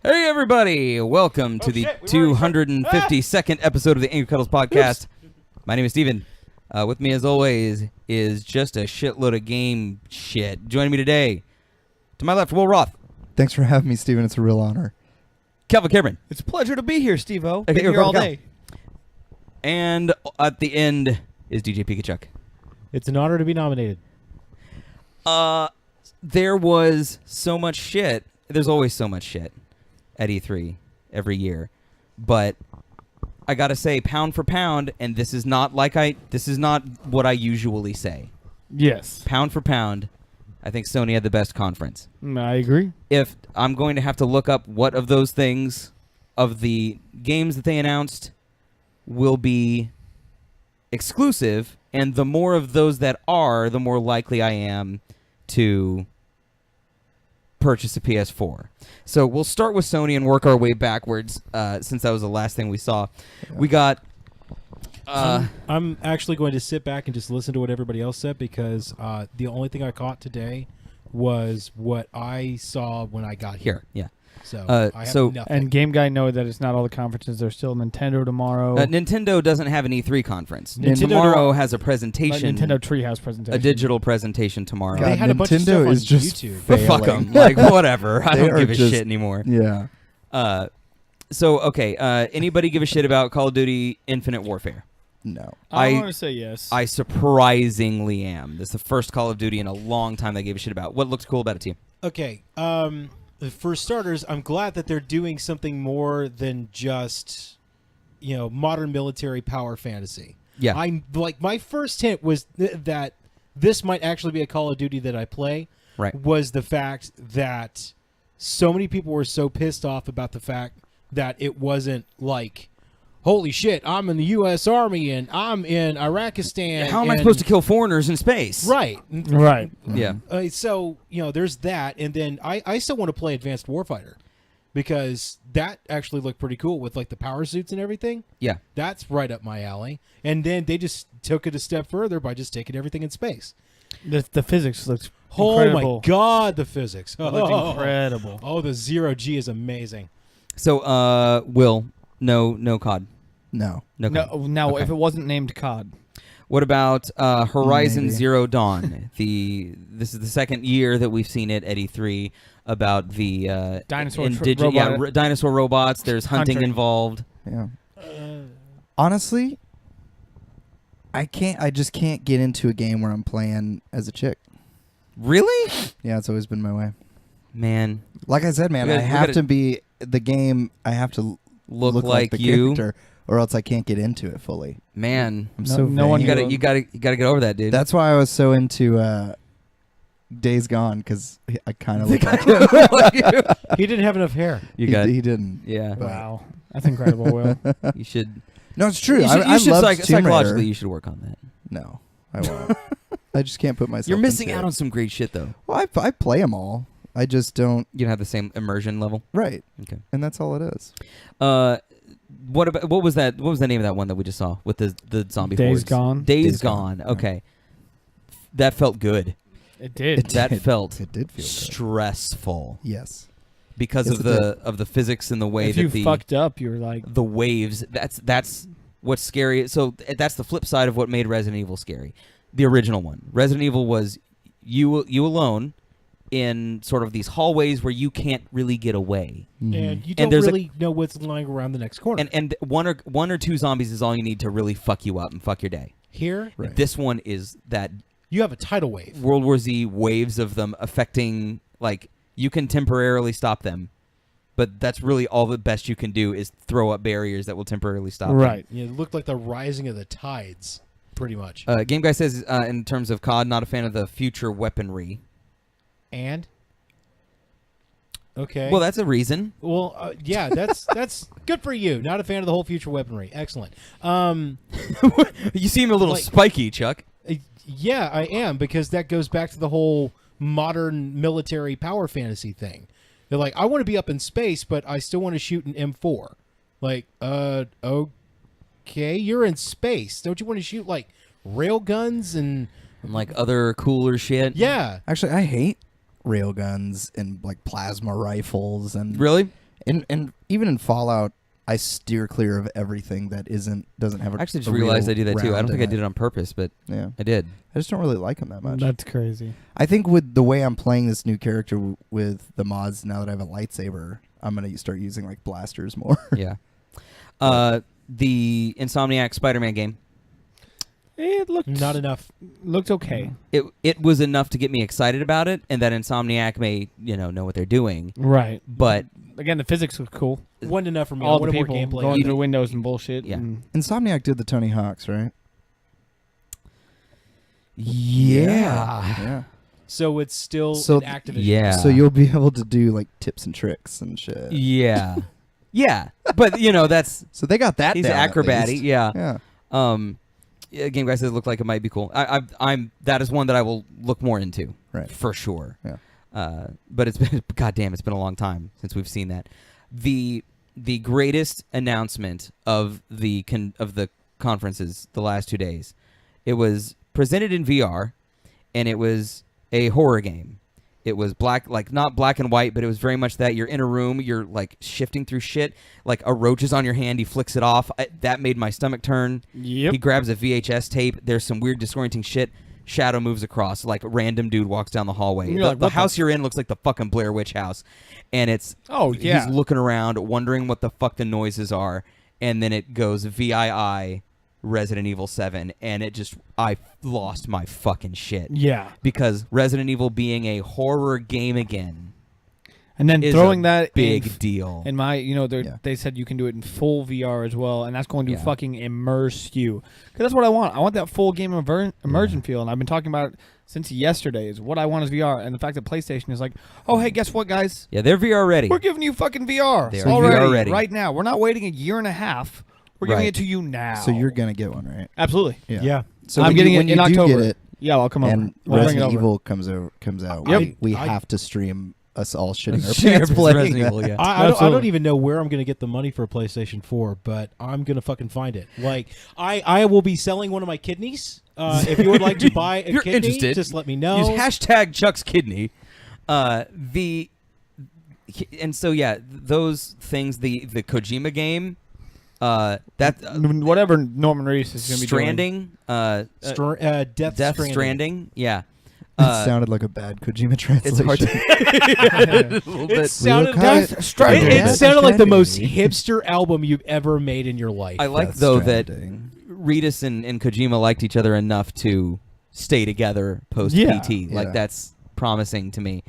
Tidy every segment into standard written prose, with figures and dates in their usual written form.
Hey everybody! Welcome to the 252nd episode of the Angry Cuddles podcast. My name is Steven. With me as always is just a shitload of game shit. Joining me today, to my left, Will Roth. Thanks for having me, Steven. It's a real honor. Calvin Cameron. It's a pleasure to be here, Steve-O. Okay, Been here all day. And at the end is DJ Pikachu. It's an honor to be nominated. There was so much shit. There's always so much shit at E3 every year. But I gotta say, pound for pound, and this is not what I usually say. Yes. Pound for pound, I think Sony had the best conference. I agree. If I'm going to have to look up what of those things, of the games that they announced, will be exclusive, and the more of those that are, the more likely I am to purchase a PS4. So we'll start with Sony and work our way backwards, since that was the last thing we saw. Yeah. We got... I'm actually going to sit back and just listen to what everybody else said, because the only thing I caught today was what I saw when I got here. Yeah. So I have so- nothing. And Game Guy know that it's not all the conferences. There's still Nintendo tomorrow. Nintendo doesn't have an E3 conference. Nintendo Tomorrow has a presentation. Nintendo Treehouse presentation. A digital presentation tomorrow. They had a bunch of Nintendo stuff is on just YouTube. But fuck them. Like, whatever. I They don't are give a just- shit anymore. Yeah. Anybody give a shit about Call of Duty Infinite Warfare? No. I want to say yes. I surprisingly am. This is the first Call of Duty in a long time that I gave a shit about. What looks cool about it to you? Okay. For starters, I'm glad that they're doing something more than just, modern military power fantasy. Yeah. I'm like, my first hint was that this might actually be a Call of Duty that I play. Right. Was the fact that so many people were so pissed off about the fact that it wasn't like, holy shit, I'm in the U.S. Army and I'm in Iraqistan. How am I supposed to kill foreigners in space? Right. Right. Yeah. So, there's that. And then I still want to play Advanced Warfighter, because that actually looked pretty cool with like the power suits and everything. Yeah. That's right up my alley. And then they just took it a step further by just taking everything in space. The physics looks Oh incredible. my God, the physics. It looked incredible. Oh, the zero G is amazing. So, Will, no COD. No. No COD. No, Okay. if it wasn't named COD. What about Horizon Maybe. Zero Dawn? This is the second year that we've seen it at E3 about the Dinosaur robot. Dinosaur robots. There's hunting Hunter. involved. Yeah. Honestly, I just can't get into a game where I'm playing as a chick. Really? Yeah, it's always been my way. Man, Like I said, man, We I gotta- we have gotta- to be the game. I have to look like like the you. character, or else I can't get into it fully. Man, I'm No- so no one vain. you gotta get over that, dude. That's why I was so into Days Gone, because I kind of look like him. He didn't have enough hair. you got. he didn't. Yeah, Wow. That's incredible, Will. you should. No, it's true. You should, I love Tomb psychologically. Raider. You should work on that. No, I won't. I just can't put myself. You're missing into out it. on some great shit, though. Well, I play them all. I just don't. You don't have the same immersion level. Right. Okay. And that's all it is. What was that? What was the name of that one that we just saw with the zombie Days hordes? Gone. Days Gone. Okay, that felt good. It did. That felt It did feel good. stressful Yes. because Yes, of it the physics and the way if that you the fucked up, you were like, the waves. That's what's scary. So that's the flip side of what made Resident Evil scary. The original one, Resident Evil, was you alone in sort of these hallways where you can't really get away. Mhm. And you And don't there's really know what's lying around the next corner. And one or two zombies is all you need to really fuck you up and fuck your day. Here, Right. This one is that you have a tidal wave. World War Z waves of them affecting, like, you can temporarily stop them, but that's really all the best you can do is throw up barriers that will temporarily stop right. It looked like the rising of the tides, pretty much. them. Game Guy says, in terms of COD, not a fan of the future weaponry. And? Okay. Well, that's a reason. Well, yeah, that's good for you. Not a fan of the whole future weaponry. Excellent. You seem a little Like- spiky, Chuck. Yeah, I am, because that goes back to the whole modern military power fantasy thing. They're like, I want to be up in space, but I still want to shoot an M4. Like, okay, you're in space. Don't you want to shoot like rail guns and And like other cooler shit. yeah? Actually, I hate railguns and like plasma rifles and Really? And even in Fallout, I steer clear of everything that doesn't have a I actually just a realized real I do that too. I round don't think in I did it on purpose, but Yeah, I did. I just don't really like them that much. That's crazy. I think with the way I'm playing this new character with the mods, now that I have a lightsaber, I'm gonna start using like blasters more. Yeah. The Insomniac Spider-Man game. It looked Not enough. Looked okay. It was enough to get me excited about it, and that Insomniac may know what they're doing. Right. But Again, the physics look cool. Wasn't enough for me. All I the wanted more people gameplay. going through windows and bullshit. Yeah. and- Insomniac did the Tony Hawk's, right? yeah. So it's still So an Activision. Yeah. So you'll be able to do like tips and tricks and shit. Yeah. Yeah. But that's So they got that. he's down at acrobatic. least. Yeah. Yeah. Yeah, Game Guy says it looked like it might be cool. I'm that is one that I will look more into. Right. For sure. Yeah. But it's been goddamn, it's been a long time since we've seen that. The greatest announcement of the conferences the last 2 days. It was presented in VR, and it was a horror game. It was not black and white, but it was very much that you're in a room, you're like shifting through shit, like a roach is on your hand, he flicks it off. That made my stomach turn. Yep. He grabs a VHS tape. There's some weird disorienting shit. Shadow moves across, like a random dude walks down the hallway. You're The, like, the what the- house you're in looks like the fucking Blair Witch house, and it's Oh, yeah. he's looking around, wondering what the fuck the noises are, and then it goes VII Resident Evil 7, and I lost my fucking shit. Yeah. Because Resident Evil being a horror game again And then is throwing a that big deal. in my, Yeah. they said you can do it in full VR as well, and that's going to Yeah. fucking immerse you. Because that's what I want. I want that full game immersion feel, and I've been talking about it since yesterday. Is what I want is VR, and the fact that PlayStation is like, oh hey, guess what, guys? Yeah, they're VR ready. We're giving you fucking VR They are already, VR ready. right now. We're not waiting a year and a half. We're giving Right. it to you now. So you're gonna get one, right? absolutely. Yeah. So I'm when getting you, it when in you do October. get it, Yeah, I'll come over. and We'll bring it Resident over. Evil comes out, Yep. we I- have to stream us all shitting our Shitting our pants pants playing Resident that. Evil, yeah. I don't Absolutely. even know where I'm going to get the money for a PlayStation 4, but I'm going to fucking find it. Like, I will be selling one of my kidneys. If you would like to buy a You're kidney, interested. just let me know. Use hashtag Chuck's Kidney. And so yeah, those things. The Kojima game. Whatever Norman Reedus is going to be doing. Stranding. Death Stranding. Yeah. It sounded like a bad Kojima It's translation. hard to. A little It bit. sounded, Death it, Stranding. it sounded like the most Stranding. hipster album you've ever made in your life. I like Death though that Stranding. Reedus and Kojima liked each other enough to stay together post Yeah. PT. Like Yeah. that's promising to me.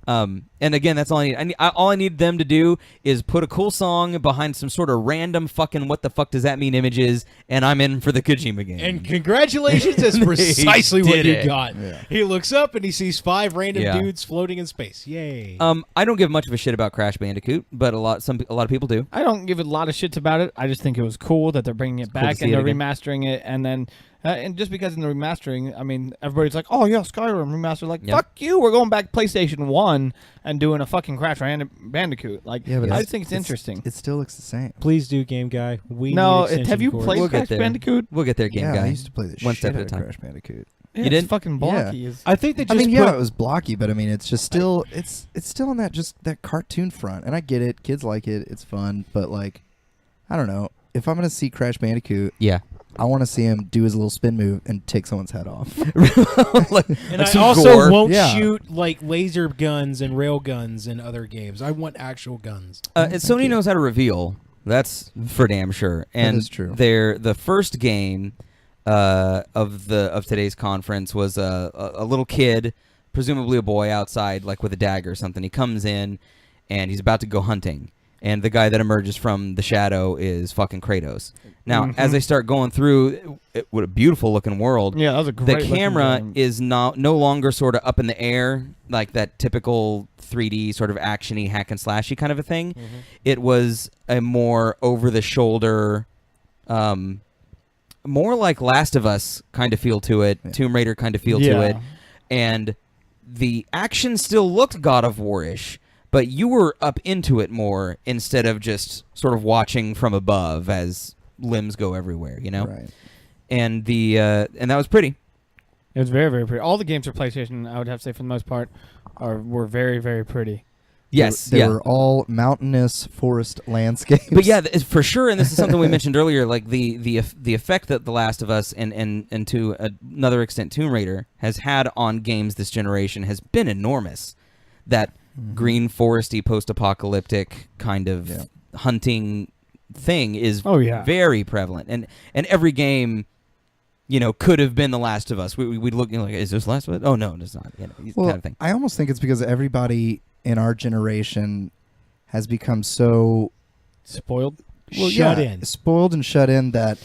And again, that's all I need. All I need them to do is put a cool song behind some sort of random fucking what the fuck does that mean images, and I'm in for the Kojima game. And congratulations, that's They precisely what did you it. got. Yeah. He looks up and he sees 5 random Yeah. dudes floating in space. Yay. I don't give much of a shit about Crash Bandicoot, but a lot of people do. I don't give a lot of shits about it. I just think it was cool that they're bringing it cool to back see and it they're again. remastering it. And then, and just because in the remastering, I mean, everybody's like, oh yeah, Skyrim remastered. Like, Yep. fuck you. We're going back PlayStation 1 and doing a fucking Crash Bandicoot. Like, Yeah, but I it's- just think it's interesting. It still looks the same. Please do, Game Guy. We No, need extension have you cords. played We'll get Crash there. Bandicoot? We'll get there, game yeah, guy. I used to play the One shit step out at a of time. Crash Bandicoot. Yeah, You it's did? fucking blocky. Yeah. It's- I think they I just mean, yeah, put, it was blocky, but I mean, it's just still it's still in that cartoon front, and I get it. Kids like it. It's fun, but like, I don't know. If I'm gonna see Crash Bandicoot, Yeah. I want to see him do his little spin move and take someone's head off. and I some also gore. won't Yeah. shoot like laser guns and rail guns in other games. I want actual guns. And thank Sony you. knows how to reveal. That's for damn sure. And is true. The first game of today's conference was a little kid, presumably a boy, outside like with a dagger or something. He comes in and he's about to go hunting, and the guy that emerges from the shadow is fucking Kratos. Now, as they start going through, what a beautiful looking world. yeah, that was a The great looking camera game. is no longer sort of up in the air like that typical 3D sort of actiony hack and slashy kind of a thing. It was a more over the shoulder, more like Last of Us kind of feel to it, Yeah. Tomb Raider kind of feel to Yeah. it, and the action still looked God of War-ish, but you were up into it more instead of just sort of watching from above as limbs go everywhere, you know. Right. And and that was pretty. It was very, very pretty. All the games for PlayStation, I would have to say, for the most part, were very, very pretty. Yes, They yeah. were all mountainous forest landscapes. But yeah, for sure, and this is something we mentioned earlier, like the effect that The Last of Us and to another extent Tomb Raider has had on games this generation has been enormous. That green foresty post-apocalyptic kind of hunting thing is very prevalent, and every game, could have been The Last of Us. We'd look like, is this Last of Us? Oh no, it's not. Well, kind of thing. I almost think it's because everybody in our generation has become so Spoiled. Shut in. spoiled and shut in that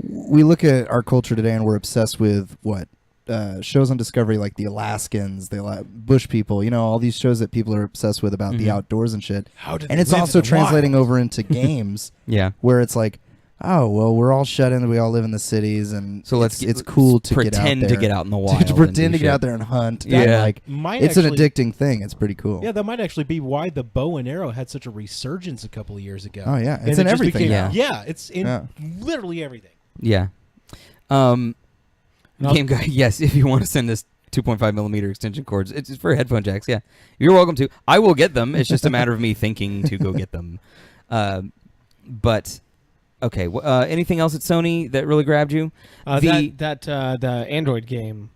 we look at our culture today and we're obsessed with what shows on Discovery like the Alaskans, the Bush people, all these shows that people are obsessed with about the outdoors and shit. How did And they it's live also in the translating wild? over into games Yeah. where it's like, oh, well, we're all shut in. We all live in the cities, and So it's cool to pretend get out there. to get out in the wild. to pretend to get out there and hunt. Yeah. And, like, Might it's actually, an addicting thing. It's pretty cool. Yeah, that might actually be why the bow and arrow had such a resurgence a couple of years ago. Oh, yeah. And It's it in just everything became- now. Yeah, it's in Yeah. literally everything. Yeah. Game guy, yes, if you want to send us 2.5 millimeter extension cords, it's for headphone jacks. Yeah, you're welcome to. I will get them. It's just a matter of me thinking to go get them. But okay, anything else at Sony that really grabbed you? The Android game.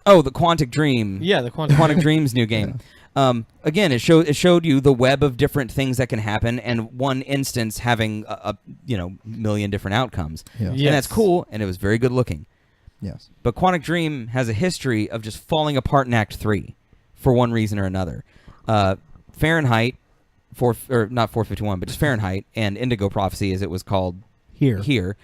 Oh, the Quantic Dream. Yeah, the Quantum. Quantic Dream's new game. Again, it showed you the web of different things that can happen, and one instance having a million different outcomes. Yeah. Yes. And that's cool, and it was very good looking. Yes. But Quantic Dream has a history of just falling apart in Act 3 for one reason or another. Fahrenheit, or not 451, but just Fahrenheit and Indigo Prophecy, as it was called here.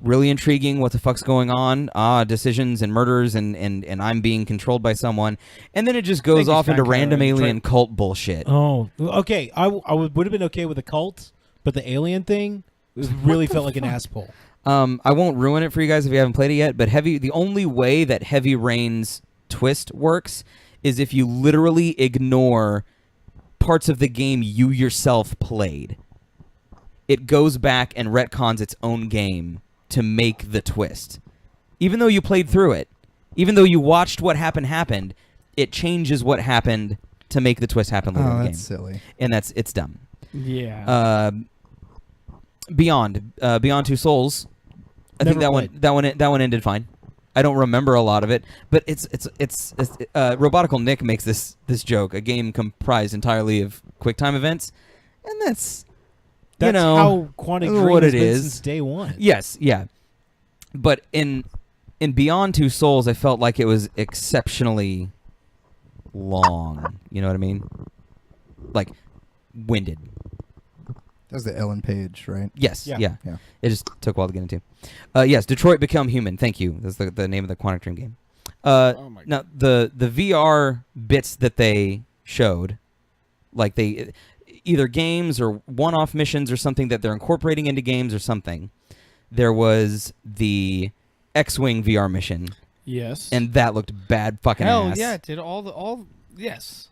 Really intriguing. What the fuck's going on? Decisions and murders, and I'm being controlled by someone. And then it just goes Thank you, off into Frank, random Trey. alien cult bullshit. Oh, okay. I would have been okay with the cult, but the alien thing really felt like an ass pull. I won't ruin it for you guys if you haven't played it yet, but the only way that Heavy Rain's twist works is if you literally ignore parts of the game you yourself played. It goes back and retcons its own game to make the twist. Even though you played through it, even though you watched what happened, it changes what happened to make the twist happen later in the game. That's silly. And it's dumb. Yeah. Beyond Two Souls, I think Never that one ended fine. I don't remember a lot of it, but it's Robotical Nick makes this joke: a game comprised entirely of QuickTime events, and that's how Quantic Dream what has it been is. since day one. Yes, yeah. But in Beyond Two Souls, I felt like it was exceptionally long. You know what I mean? Like winded. That was the Ellen Page, right? Yes, Yeah. yeah. Yeah. It just took a while to get into. Yes, Detroit Become Human. Thank you. That's the name of the Quantic Dream game. Oh my Now, the VR bits that they showed, like they either games or one-off missions or something that they're incorporating into games or something. There was the X-Wing VR mission, Yes. and that looked bad fucking Hell ass. yeah, it did all yes.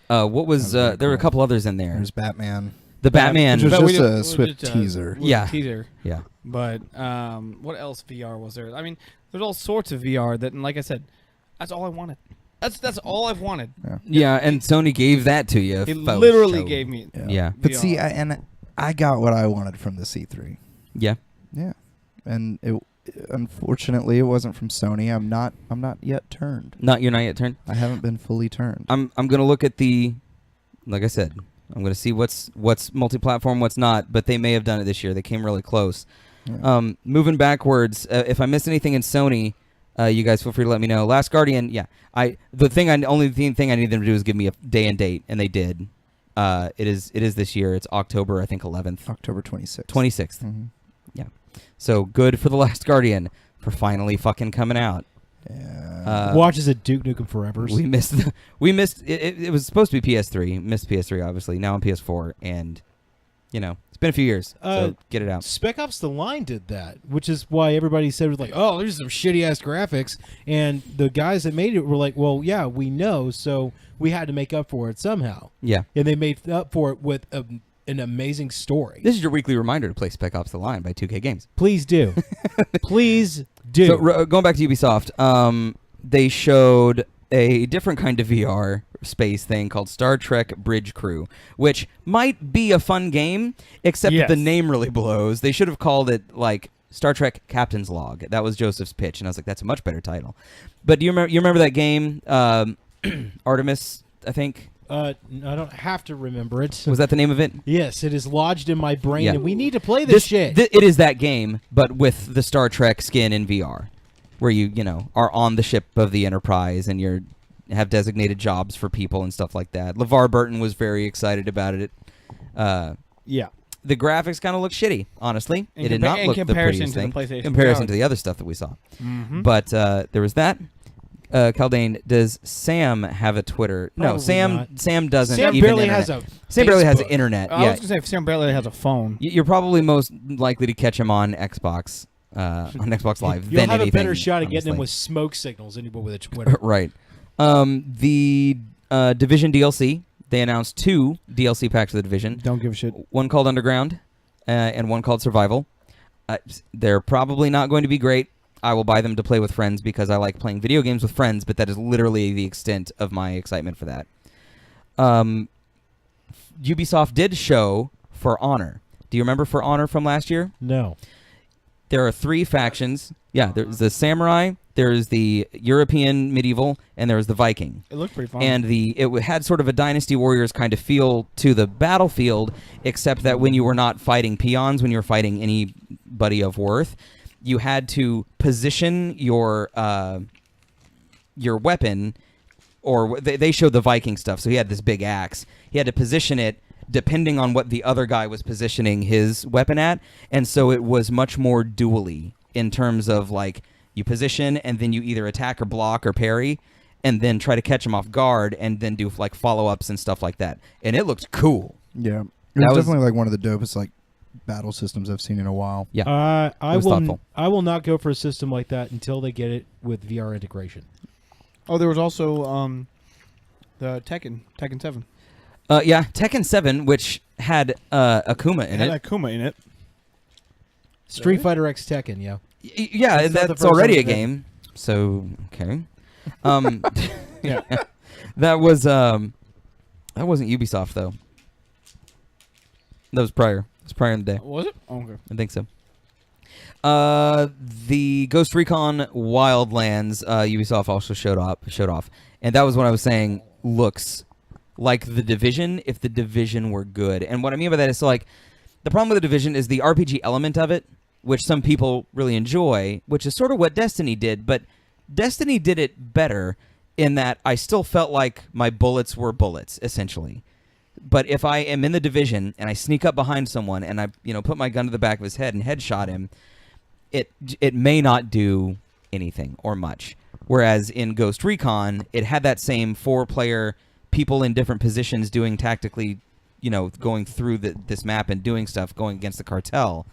What was That was very there were a cool. couple others in there. There's Batman. The Batman. Which was But we just did- a we swift did, teaser. was a Yeah. teaser. Yeah. But what else VR was there? I mean, there's all sorts of VR that, and like I said, that's all I wanted. That's all I've wanted. Yeah, and Sony gave that to you. He faux literally show. gave me. Yeah. But VR. see, I got what I wanted from the C3. Yeah. Yeah. And unfortunately it wasn't from Sony. I'm not yet turned. You're not yet turned. I haven't been fully turned. I'm gonna look at like I said, I'm gonna see what's multi-platform, what's not. But they may have done it this year. They came really close. Yeah. Moving backwards, if I missed anything in Sony, you guys feel free to let me know. Last Guardian, yeah. The only thing I need them to do is give me a day and date, and they did. It is this year. It's October, I think 11th, October 26th. 26th. Mm-hmm. So good for The Last Guardian for finally fucking coming out. Yeah. Watches at Duke Nukem Forever's. We missed it. It was supposed to be PS3. Missed PS3, obviously. Now on PS4, and it's been a few years. So get it out. Spec Ops: The Line did that, which is why everybody said was like, "Oh, there's some shitty ass graphics," and the guys that made it were like, "Well, yeah, we know, so we had to make up for it somehow," Yeah. and they made up for it with an amazing story. This is your weekly reminder to play Spec Ops: The Line by 2K Games. Please do, please do. So going back to Ubisoft, they showed a different kind of VR space thing called Star Trek Bridge Crew, which might be a fun game, except that the Yes. name really blows. They should have called it like Star Trek Captain's Log. That was Joseph's pitch, and I was like, that's a much better title. But do you remember that game, Artemis, I think? I don't have to remember it. Was that the name of it? Yes, it is lodged in my brain, Yeah. and we need to play this shit. It is that game, but with the Star Trek skin in VR, where you are on the ship of the Enterprise and you have designated jobs for people and stuff like that. LeVar Burton was very excited about it. Yeah. The graphics kind of look shitty, honestly. In It did compa- not in look the comparison prettiest to the thing. PlayStation Comparison VR. to the other stuff that we saw. Mm-hmm. But there was that. Kaldane, does Sam have a Twitter? No, Probably Sam. not. Sam doesn't. Sam even barely internet. has a Sam barely has Facebook. internet. I Yeah, was gonna say Sam barely has a phone. you're probably most likely to catch him on Xbox, on Xbox Live. You'll than have anything, a better shot at getting him honestly. with smoke signals than you would with a Twitter. Right. The Division DLC. They announced 2 DLC packs of the Division. Don't give a shit. One called Underground, and one called Survival. They're probably not going to be great. I will buy them to play with friends because I like playing video games with friends, but that is literally the extent of my excitement for that. Ubisoft did show For Honor. Do you remember For Honor from last year? No. There are 3 factions. Yeah, there's the Samurai, there's the European Medieval, and there's the Viking. It looked pretty fun. And it had sort of a Dynasty Warriors kind of feel to the battlefield, except that when you were not fighting peons, when you were fighting anybody of worth, you had to position your weapon, or they showed the Viking stuff. So he had this big axe. He had to position it depending on what the other guy was positioning his weapon at, and so it was much more dually in terms of like you position and then you either attack or block or parry, and then try to catch him off guard and then do like follow-ups and stuff like that. And it looked cool. Yeah, it That was was- definitely like one of the dopest like battle systems I've seen in a while. Yeah. I It was will. thoughtful. I will not go for a system like that until they get it with VR integration. oh, there was also the Tekken 7. Yeah, Tekken 7, which had Akuma It in had it. Akuma in it. Street Really? Fighter X Tekken, yeah. Yeah, That's not the that's first already a time I've game. So okay. Yeah. That was that wasn't Ubisoft though. That was prior. It was prior in the day. Was it? Oh, okay. I think so. The Ghost Recon Wildlands Ubisoft also showed off, and that was what I was saying. Looks like the Division if the Division were good. And what I mean by that is like the problem with the Division is the RPG element of it, which some people really enjoy, which is sort of what Destiny did, but Destiny did it better in that I still felt like my bullets were bullets, essentially. But if I am in the Division and I sneak up behind someone and I, put my gun to the back of his head and headshot him, it may not do anything or much. Whereas in Ghost Recon, it had that same 4-player people in different positions doing tactically, going through this map and doing stuff, going against the cartel,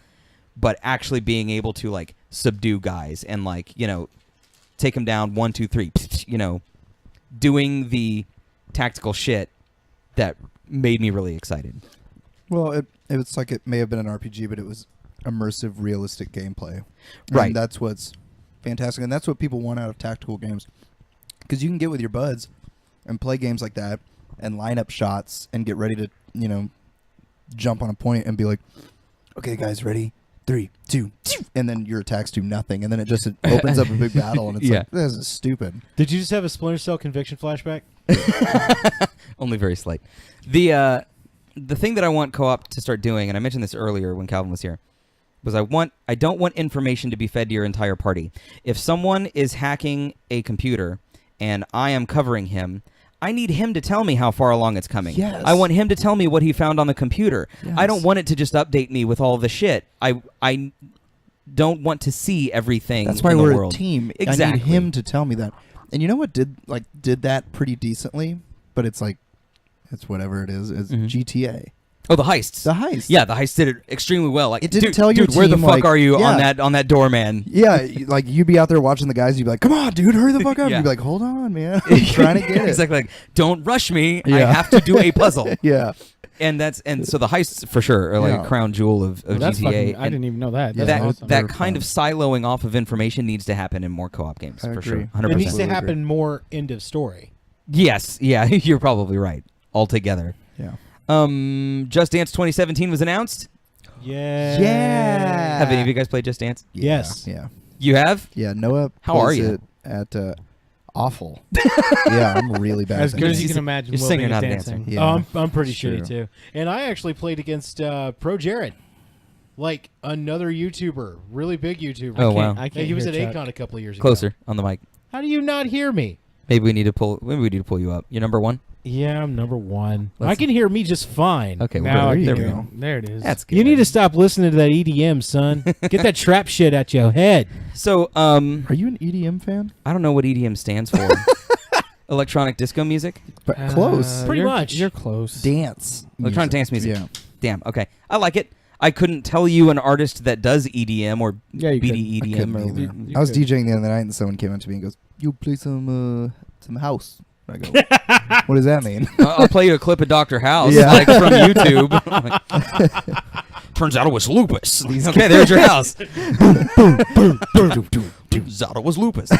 but actually being able to like subdue guys and like, take them down 1, 2, 3, doing the tactical shit that made me really excited. Well, it's like it may have been an RPG, but it was immersive, realistic gameplay. Right. And that's what's fantastic, and that's what people want out of tactical games. Because you can get with your buds and play games like that and line up shots and get ready to, jump on a point and be like, okay, guys, ready? 3, 2, and then your attacks do nothing, and then it just opens up a big battle, and it's Yeah. like, this is stupid. Did you just have a Splinter Cell conviction flashback? Only very slight. The thing that I want co-op to start doing, and I mentioned this earlier when Calvin was here, was I don't want information to be fed to your entire party. If someone is hacking a computer and I am covering him, I need him to tell me how far along it's coming. Yes. I want him to tell me what he found on the computer. Yes. I don't want it to just update me with all the shit. I don't want to see everything. That's why in the we're world. a team. Exactly. I need him to tell me that. And you know what did that pretty decently, but it's like, it's whatever it is. It's Mhm. GTA. Oh, the heists. The heist. Yeah, the heist did it extremely well. Like, It didn't dude, tell your dude, where the team, fuck like- are you yeah. on that door, man? Yeah, like you'd be out there watching the guys, you'd be like, come on, dude, hurry the fuck up. Yeah. You'd be like, hold on, man. I'm trying to get it. Exactly. Like, don't rush me. I Yeah. have to do a puzzle. Yeah. And so the heists for sure are like Yeah. a crown jewel of That's GTA. fucking, I and didn't even know that. Yeah, That's that awesome. that They're kind fun. of siloing off of information needs to happen in more co-op games I for agree. sure. 100%. It needs to Absolutely happen agree. more end of story. Yes, yeah, you're probably right. Altogether. Yeah. Just Dance 2017 was announced. Yeah. Have any of you guys played Just Dance? Yes. Yeah. You have? Yeah. Noah. How are plays you? it At awful. Yeah, I'm really bad. As at good that as you game. can imagine. you're Will singing, being not dancing. dancing. Yeah. I'm pretty it's shitty true. too. And I actually played against Pro Jared, like another YouTuber, really big YouTuber. Oh, wow. I can't Hey, he was at hear Chuck. Akon a couple of years ago. Closer on the mic. How do you not hear me? Maybe we need to pull you up. You're number 1? Yeah, I'm number 1. Let's- I can hear me just fine. Okay, Now there you there go. we go. There it is. That's good. You need to stop listening to that EDM, son. Get that trap shit out your head. So, Are you an EDM fan? I don't know what EDM stands for. Electronic disco music? But close. Pretty much. You're close. Dance. Electronic dance music. Yeah. Damn, okay. I like it. I couldn't tell you an artist that does EDM or Yeah, you could. BDEDM. couldn't or either. You I was could. DJing the other night and someone came up to me and goes, "You play some house." I go, "What does that mean?" I'll play you a clip of Dr. House, Yeah. like from YouTube. Turns out it was lupus. Okay, there's your house. Turns out it was lupus.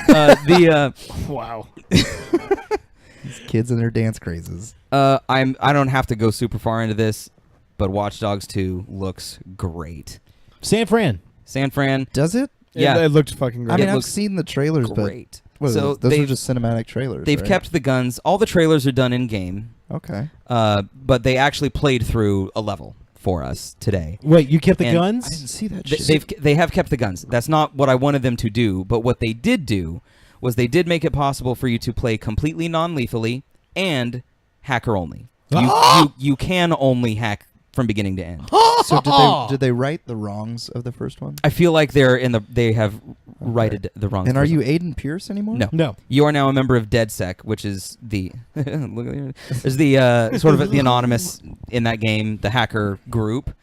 Wow. These kids and their dance crazes. I don't have to go super far into this, but Watch Dogs 2 looks great. San Fran. San Fran, Does it? yeah, It looked fucking great. I mean, It I've looks seen the trailers, great. but So those are they've- just cinematic trailers. They've right? kept the guns. All the trailers are done in game, Okay. but they actually played through a level for us today. Wait, you kept the And I guns? didn't see that. They have kept the guns. That's not what I wanted them to do, but what they did do was they did make it possible for you to play completely non-lethally and hacker only. You can only hack from beginning to end. So did they right the wrongs of the first one? I feel like they have righted the wrongs. And are first you one. Aiden Pierce anymore? No. No. You are now a member of DedSec, which is the look at is the sort of the anonymous in that game, the hacker group.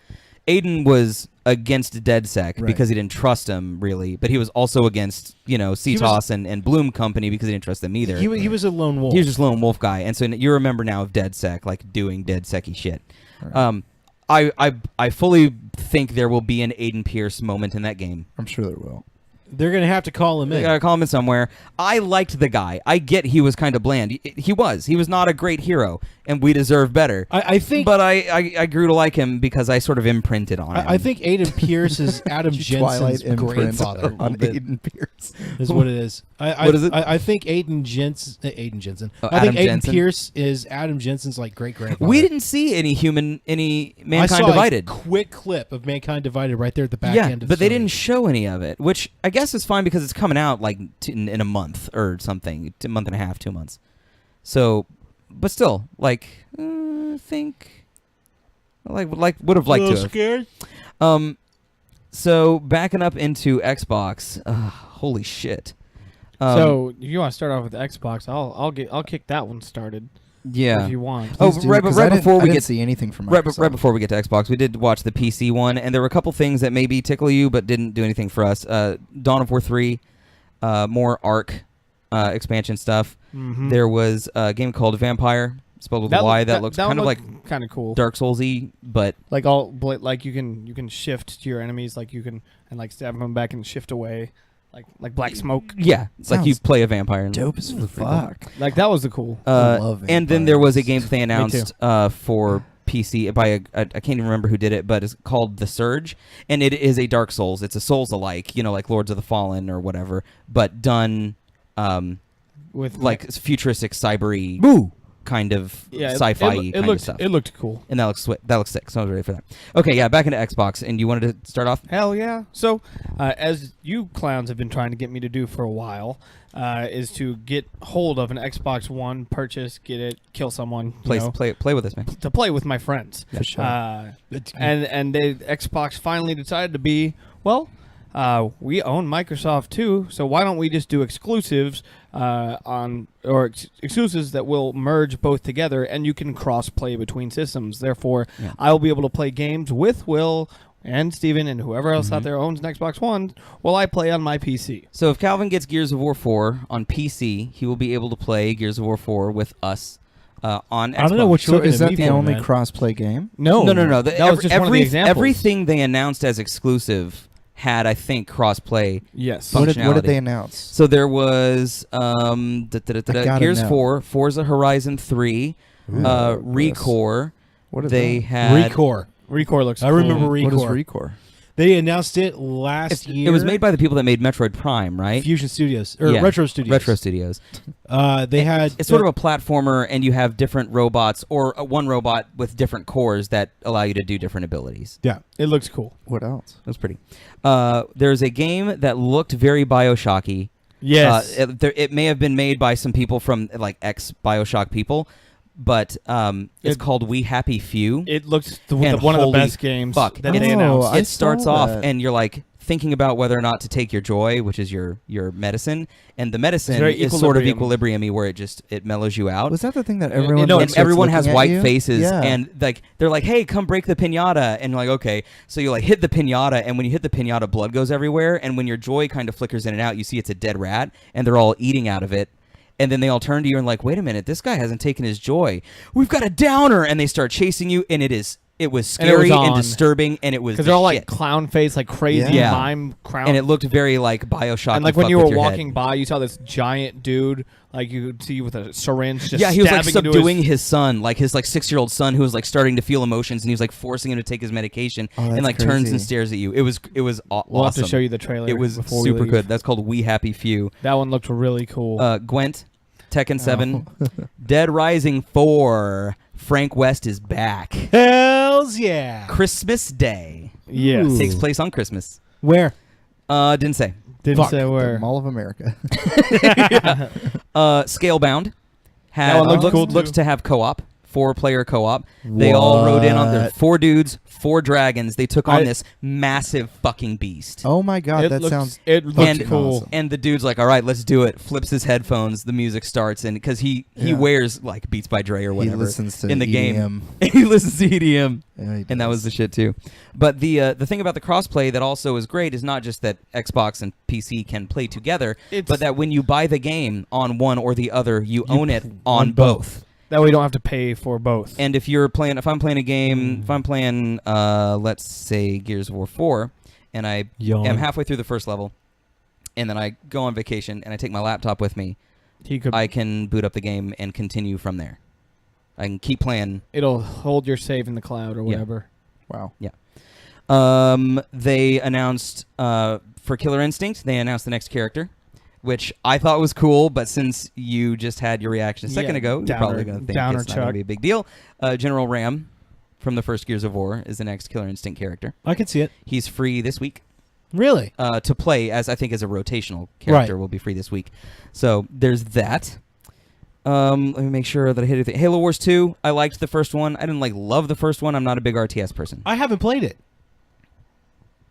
Aiden was against DedSec Right. because he didn't trust him really, but he was also against CTOS and Bloom Company because he didn't trust them either. He was a lone wolf. He was just a lone wolf guy, and so you're a member now of DedSec, like doing DedSec-y shit. Right. I fully think there will be an Aiden Pierce moment in that game. I'm sure there will. They're going to have to call him They in. gotta call him in somewhere. I liked the guy. I get he was kind of bland. He was not a great hero, and we deserve better. I think But I grew to like him because I sort of imprinted on him. I think Aiden Pierce is Adam Twilight Jensen's imprint grandfather. on bit. Aiden Pierce. Is what it is. What is it? I think Aiden Jensen. Oh, I think Adam Aiden Jensen? Pierce is Adam Jensen's like great grandfather. we didn't see any I Mankind saw Divided. a quick clip of Mankind Divided right there at the back Yeah, end of but the they story. didn't show any of it, which I guess is fine because it's coming out like in a month or something, a month and a half, 2 months. So, but still, like, I think, would have liked to have. Scared? So backing up into Xbox, holy shit. So if you want to start off with Xbox, I'll kick that one started. yeah. If you want. Oh, Please do, right 'cause before I we didn't get see anything from right Microsoft. before we get to Xbox, we did watch the PC one, and there were a couple things that maybe tickle you but didn't do anything for us. Dawn of War 3, more Ark expansion stuff. Mhm. There was a game called Vampire, spelled with a Y, that looks kind of like kind of cool. Dark Souls-y, but Like like you can shift to your enemies, like you can and like stab them back and shift away, like black smoke. yeah, it's like you Sounds play a vampire. And Dope as It's pretty cool. fuck. Like that was the cool. I love And then there was a vampires. game that they announced for PC by I can't even remember who did it, but it's called The Surge, and it is a Dark Souls. It's a Souls-alike, like Lords of the Fallen or whatever, but done With like futuristic, cybery kind of yeah, sci-fi it kind looked of stuff. it looked cool. And that looks sick. So I was ready for that. Okay, yeah, back into Xbox, and you wanted to start off. Hell yeah! So, as you clowns have been trying to get me to do for a while, is to get hold of an Xbox One, purchase, get it, kill someone, Play with us, man. to play with my friends. For sure. And the Xbox finally decided to be, well, we own Microsoft too, so why don't we just do exclusives exclusives that will merge both together, and you can cross play between systems. Therefore, Yeah. I'll be able to play games with Will and Steven and whoever else Mm-hmm. out there owns an Xbox One while I play on my PC. So if Calvin gets Gears of War 4 on PC, he will be able to play Gears of War 4 with us on Xbox. I don't know what you're So looking is at that me the for, only man. cross-play game? No, No. That was just one of the examples. Everything they announced as exclusive had, I think, cross-play. Yes. What did Functionality. they announce? So there was gotta Gears know. 4, Forza Horizon 3, Ooh, Recore. What is They that? had Recore. Recore looks. I remember cool. What is Recore. Recore? They announced it last year. It was made by the people that made Metroid Prime, right? Fusion Studios or Yeah. Retro Studios. Retro Studios. They had. It's sort of a platformer, and you have different robots, or one robot with different cores that allow you to do different abilities. Yeah. It looks cool. What else? It was pretty. There's a game that looked very Bioshocky. Yes. It may have been made by some people from like ex-Bioshock people, but it's called We Happy Few. It looks And one of the holy best games fuck, that it's- they announced. I It starts saw off, that. and you're like thinking about whether or not to take your joy, which is your medicine, and the medicine very is sort of equilibrium. equilibrium-y, where it mellows you out. Was that the thing that Yeah, everyone? no, like, And starts everyone has looking at white you? faces, Yeah. and like they're like, "Hey, come break the pinata," and you're like, "Okay." So you like hit the pinata, and when you hit the pinata, blood goes everywhere, and when your joy kind of flickers in and out, you see it's a dead rat, and they're all eating out of it. And then they all turn to you and like, "Wait a minute, this guy hasn't taken his joy. We've got a downer," and they start chasing you, and it was And it was scary and on. disturbing, and it was Because the they're all like shit. clown face, like crazy Yeah. mime clown. And it looked very like Bioshock. and like when you were walking by, you saw this giant dude, like you could see with a syringe. Just yeah, he was like stabbing into subduing his his son, like his like 6-year-old son, who was like starting to feel emotions, and he was like forcing him to take his medication, Oh, and that's like turns and crazy. stares at you. It was awesome. We'll have to show you the trailer. It was before we super leave. good. That's called We Happy Few. That one looked really cool. Gwent, Tekken 7, Dead Rising 4. Frank West is back. Hells yeah. Christmas Day yes. Ooh. takes place on Christmas. Where? Didn't say. Didn't Fuck. say The where. Mall of America. Scalebound That one looked cool, looks too. to have co-op, 4-player co-op. They all rode in on their What? 4 dudes, 4 dragons. They took on I- this massive fucking beast. Oh my god, that sounds. It looked And- cool. awesome. And the dude's like, "All right, let's do it." Flips his headphones. The music starts, and because he Yeah. wears like Beats by Dre or He whatever listens to in the game, EDM. he listens to EDM. Yeah, he And that does. was the shit too. But the thing about the crossplay that also is great is not just that Xbox and PC can play together, It's- but that when you buy the game on one or the other, you own it on on both. That way you don't have to pay for both. And if I'm playing a game, if I'm playing, let's say Gears of War 4, and I Yawn. am halfway through the first level, and then I go on vacation and I take my laptop with me, he could. I can boot up the game and continue from there. I can keep playing. It'll hold your save in the cloud or whatever. Wow. They announced for Killer Instinct, they announced the next character, which I thought was cool, but since you just had your reaction a second Yeah, ago, you're downer- probably going to think downer it's not going to Chuck. be a big deal. General Ram from the first Gears of War is the next Killer Instinct character. I can see it. He's free this week Really? to play as, I think, as a rotational character Right. will be free this week. So there's that. Let me make sure that I hit everything. Halo Wars 2, I liked the first one. I didn't love the first one. I'm not a big RTS person. I haven't played it.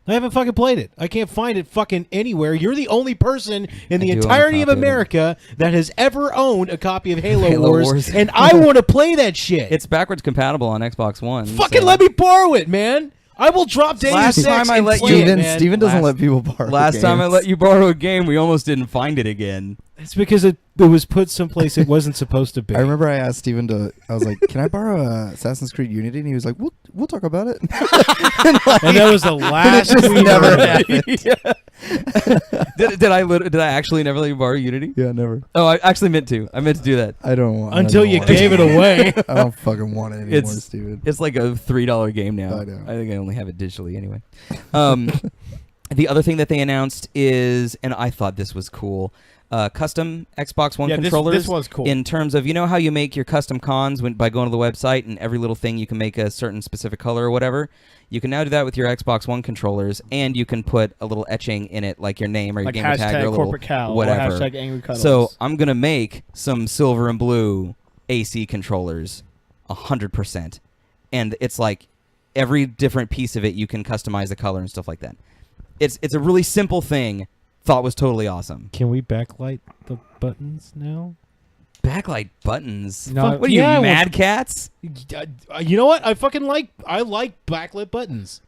I haven't fucking played it. I can't find it fucking anywhere. You're the only person in the I do own a entirety of copy of it. America that has ever owned a copy of Halo, Halo Wars, Wars. and I want to play that shit. It's backwards compatible on Xbox One. fucking so- let me borrow it, man. I will drop Deus Last Ex time I and let play you- it, man. Steven doesn't Last- let people borrow. Last time I games. let you borrow a game, we almost didn't find it again. It's because it was put someplace it wasn't supposed to be. I remember I asked Steven I was like, "Can I borrow Assassin's Creed Unity?" And he was like, "We'll talk about it." and that was the last just we never heard. happened. Did I actually never let you borrow Unity? Yeah, never. Oh, I actually meant to. I meant to do that. I don't want. Until you want gave it away. I don't fucking want it anymore, It's- Steven. It's like a $3 game now. I know. I think I only have it digitally anyway. The other thing that they announced is, and I thought this was cool, custom Xbox One Yeah, controllers. this was cool. In terms of, you know how you make your custom cons by going to the website and every little thing you can make a certain specific color or whatever? You can now do that with your Xbox One controllers, and you can put a little etching in it, like your name or your like gamer tag or a hashtag little corporate cow whatever. or hashtag angry cuddles. So I'm going to make some silver and blue AC controllers 100%. And it's like every different piece of it, you can customize the color and stuff like that. It's a really simple thing. Thought was totally awesome. Can we backlight the buttons now? Backlight buttons. No, Fuck, what are yeah, you, well- Mad Cats? You know what? I like backlit buttons.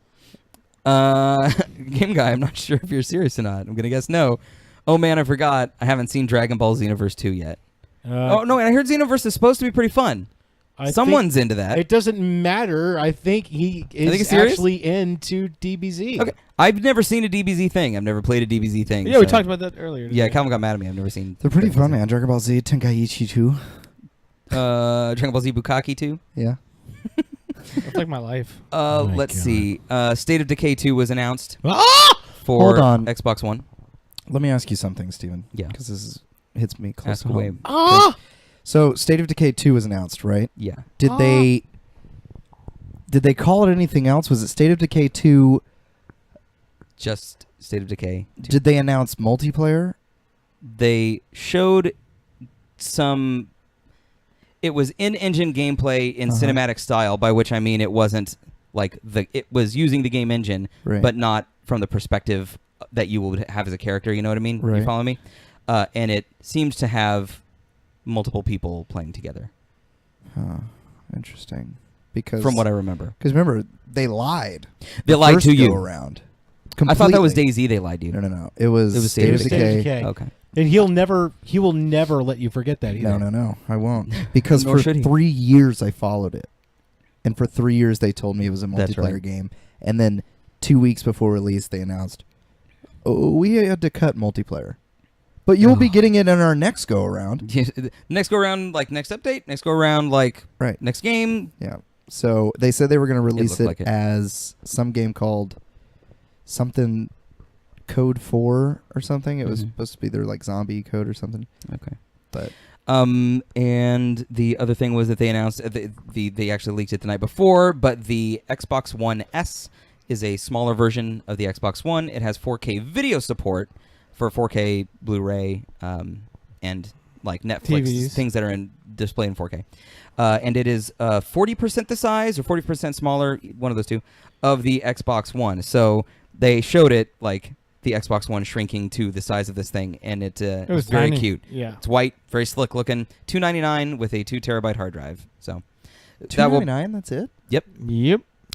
Game Guy, I'm not sure if you're serious or not. I'm going to guess no. Oh man, I forgot. I haven't seen Dragon Ball Xenoverse 2 yet. Oh no, and I heard Xenoverse is supposed to be pretty fun. Someone's into that. It doesn't matter. I think he is he's serious? actually into DBZ. Okay, I've never seen a DBZ thing. I've never played a DBZ thing. Yeah, we so- talked about that earlier. Yeah, today. Calvin got mad at me. I've never seen. They're pretty fun, man. Dragon Ball Z, Tenkaichi 2. Dragon Ball Z Bukkake 2. Yeah. That's like my life. Oh my Let's God. see. State of Decay 2 was announced Ah! for Hold on. Xbox One. Let me ask you something, Steven. Yeah. Because hits me close Ask to away. home. Ah! So, State of Decay 2 was announced, right? Yeah. Did they call it anything else? Was it State of Decay 2? Just State of Decay 2. Did they announce multiplayer? They showed some. It was in-engine gameplay in cinematic style, by which I mean it wasn't like it was using the game engine, Right. but not from the perspective that you would have as a character. You know what I mean? You Right. follow me? And it seems to have multiple people playing together, Huh. Interesting. Because from what I remember. Because remember, they lied. They lied First to you. go around. I thought that was Completely. DayZ. They lied to you. No. It was State of Decay. Okay. And he will never let you forget that either. No, I won't. Because Nor for should he. 3 years I followed it. And for 3 years they told me it was a That's multiplayer right. game. And then 2 weeks before release they announced, oh, we had to cut multiplayer. But you'll be getting it in our next go around. Next go around, like next update. Next go around, like Right. next game. Yeah. So they said they were going to release looked it, like it. as some game called something Code 4 or something. It was Mhm. supposed to be their like zombie code or something. Okay. But And the other thing was that they announced they actually leaked it the night before, but the Xbox One S is a smaller version of the Xbox One. It has 4K video support for 4K Blu-ray and like Netflix TVs. things that are in display in 4K. And it is 40% the size or 40% smaller, one of those two, of the Xbox One. So they showed it like the Xbox One shrinking to the size of this thing, and it was very tiny. cute. Yeah. It's white, very slick looking. $299 with a 2 terabyte hard drive. So $299, that's it? Yep.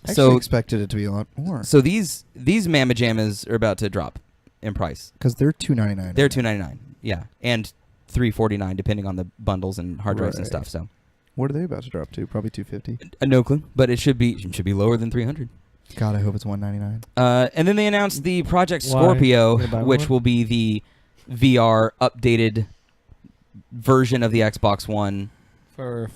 I So- actually expected it to be a lot more. So these mamma jammas are about to drop in price. Because they're $299. They're $299, yeah, and $349 depending on the bundles and hard drives and Right. stuff. So What are they about to drop to? Probably $250. no clue, but it should be lower than $300. God, I hope it's $199. And then they announced the Project Why? Scorpio, They buy which one? will be the VR updated version of the Xbox One. For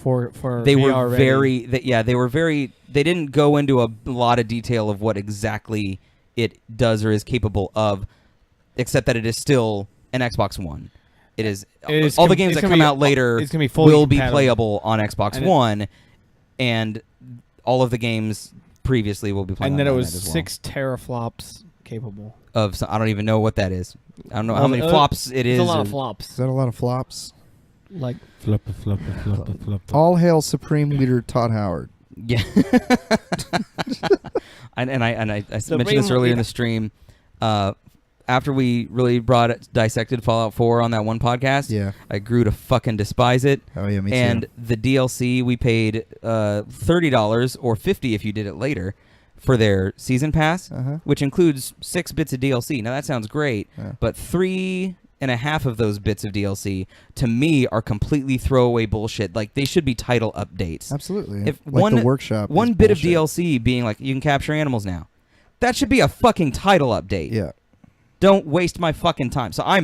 They VR were ready. they were very. They didn't go into a lot of detail of what exactly it does or is capable of, except that it is still an Xbox One. It is all the games that come out later it's gonna be fully will be compatible. playable on Xbox And it- One, and all of the games previously will be playable. And then it on was that as well. 6 teraflops capable. Of some, I don't even know what that is. I don't know how Well, many flops it is. It's a lot or- of Is flops. that a lot of flops? Like Flip. All hail Supreme Leader Todd Howard. Yeah. and I mentioned this Ring- earlier in the stream. After we really dissected Fallout 4 on that one podcast, Yeah. I grew to fucking despise it. Oh, yeah, me And too. the DLC, we paid $30 or $50 if you did it later for their season pass, Uh-huh. which includes 6 bits of DLC. Now that sounds great, Yeah. but 3.5 of those bits of DLC to me are completely throwaway bullshit. Like they should be title updates. Absolutely. If like one the workshop. one is bit of bullshit. DLC being like you can capture animals now, that should be a fucking title update. Yeah. Don't waste my fucking time. So I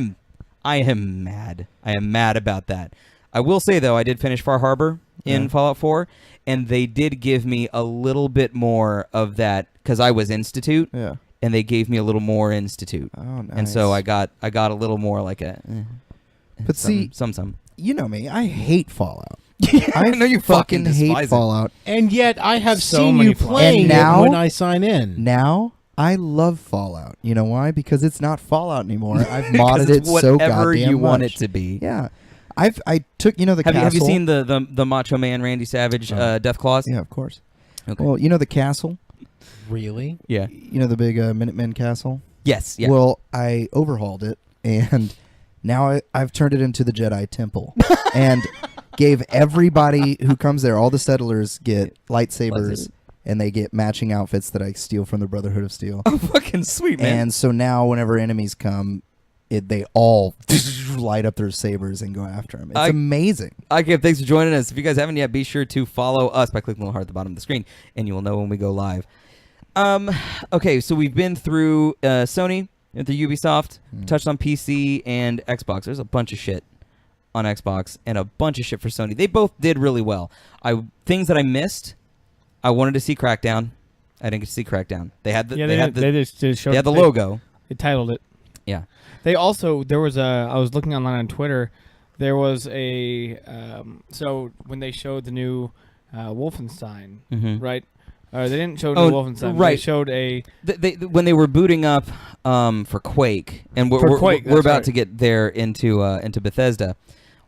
am mad. I am mad about that. I will say though, I did finish Far Harbor in Yeah. Fallout 4, and they did give me a little bit more of that because I was Institute, Yeah. and they gave me a little more Institute, Oh, nice. and so I got a little more like a. But see- some. You know me. I hate Fallout. I know you fucking hate despise it. Fallout. And yet I have So seen many you flops. playing And now- it when I sign in. Now, I love Fallout. You know why? Because it's not Fallout anymore. I've modded it Because so whatever goddamn you want much. it to be. Yeah. I took, the Have castle. you seen the Macho Man Randy Savage Death Claws? Yeah, of course. Okay. Well, the castle? Really? Yeah. The big Minutemen castle? Yes. Yeah. Well, I overhauled it, and now I've turned it into the Jedi Temple, and gave everybody who comes there, all the settlers get lightsabers, and they get matching outfits that I steal from the Brotherhood of Steel. Oh, fucking sweet, man. And so now, whenever enemies come, they all light up their sabers and go after him. It's amazing. Okay, thanks for joining us. If you guys haven't yet, be sure to follow us by clicking the little heart at the bottom of the screen, and you will know when we go live. Okay, so we've been through Sony, the Ubisoft, touched on PC and Xbox. There's a bunch of shit on Xbox and a bunch of shit for Sony. They both did really well. Things that I missed, I wanted to see Crackdown. I didn't get to see Crackdown. They had the logo. They titled it. Yeah. They also I was looking online on Twitter. There was so when they showed the new Wolfenstein, right? They didn't show new Wolfenstein. Right. They showed when they were booting up for Quake, and we're about to get there into Bethesda.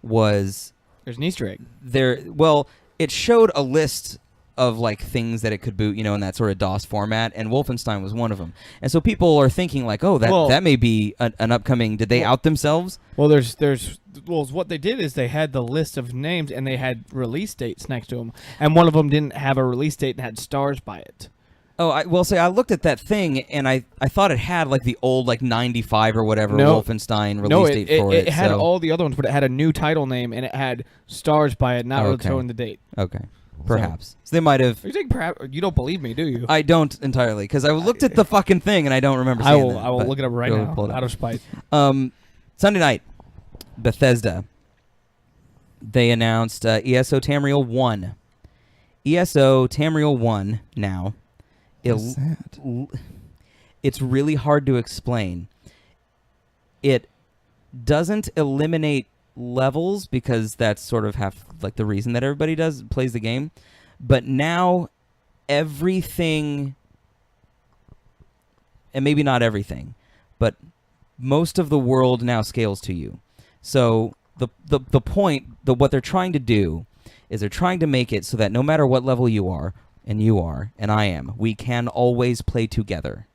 There's an Easter egg there. Well, it showed a list of like things that it could boot, in that sort of DOS format, and Wolfenstein was one of them. And so people are thinking like, oh, that may be an upcoming. Did they out themselves? Well, what they did is they had the list of names and they had release dates next to them, and one of them didn't have a release date and had stars by it. Oh, I looked at that thing and I thought it had like the old like 95 or whatever Wolfenstein release date for it. It had all the other ones, but it had a new title name and it had stars by it, not really showing the date. Okay. Perhaps. So they might have. You think perhaps you don't believe me, do you? I don't entirely, because I looked at the fucking thing and I don't remember seeing it. I will look it up right now, out of spite. Sunday night, Bethesda. They announced ESO Tamriel 1. ESO Tamriel 1 now. What's that? It's really hard to explain. It doesn't eliminate levels, because that's sort of half like the reason that everybody plays the game, but now everything, and maybe not everything, but most of the world now scales to you. So the point, what they're trying to do is they're trying to make it so that no matter what level you are and I am, we can always play together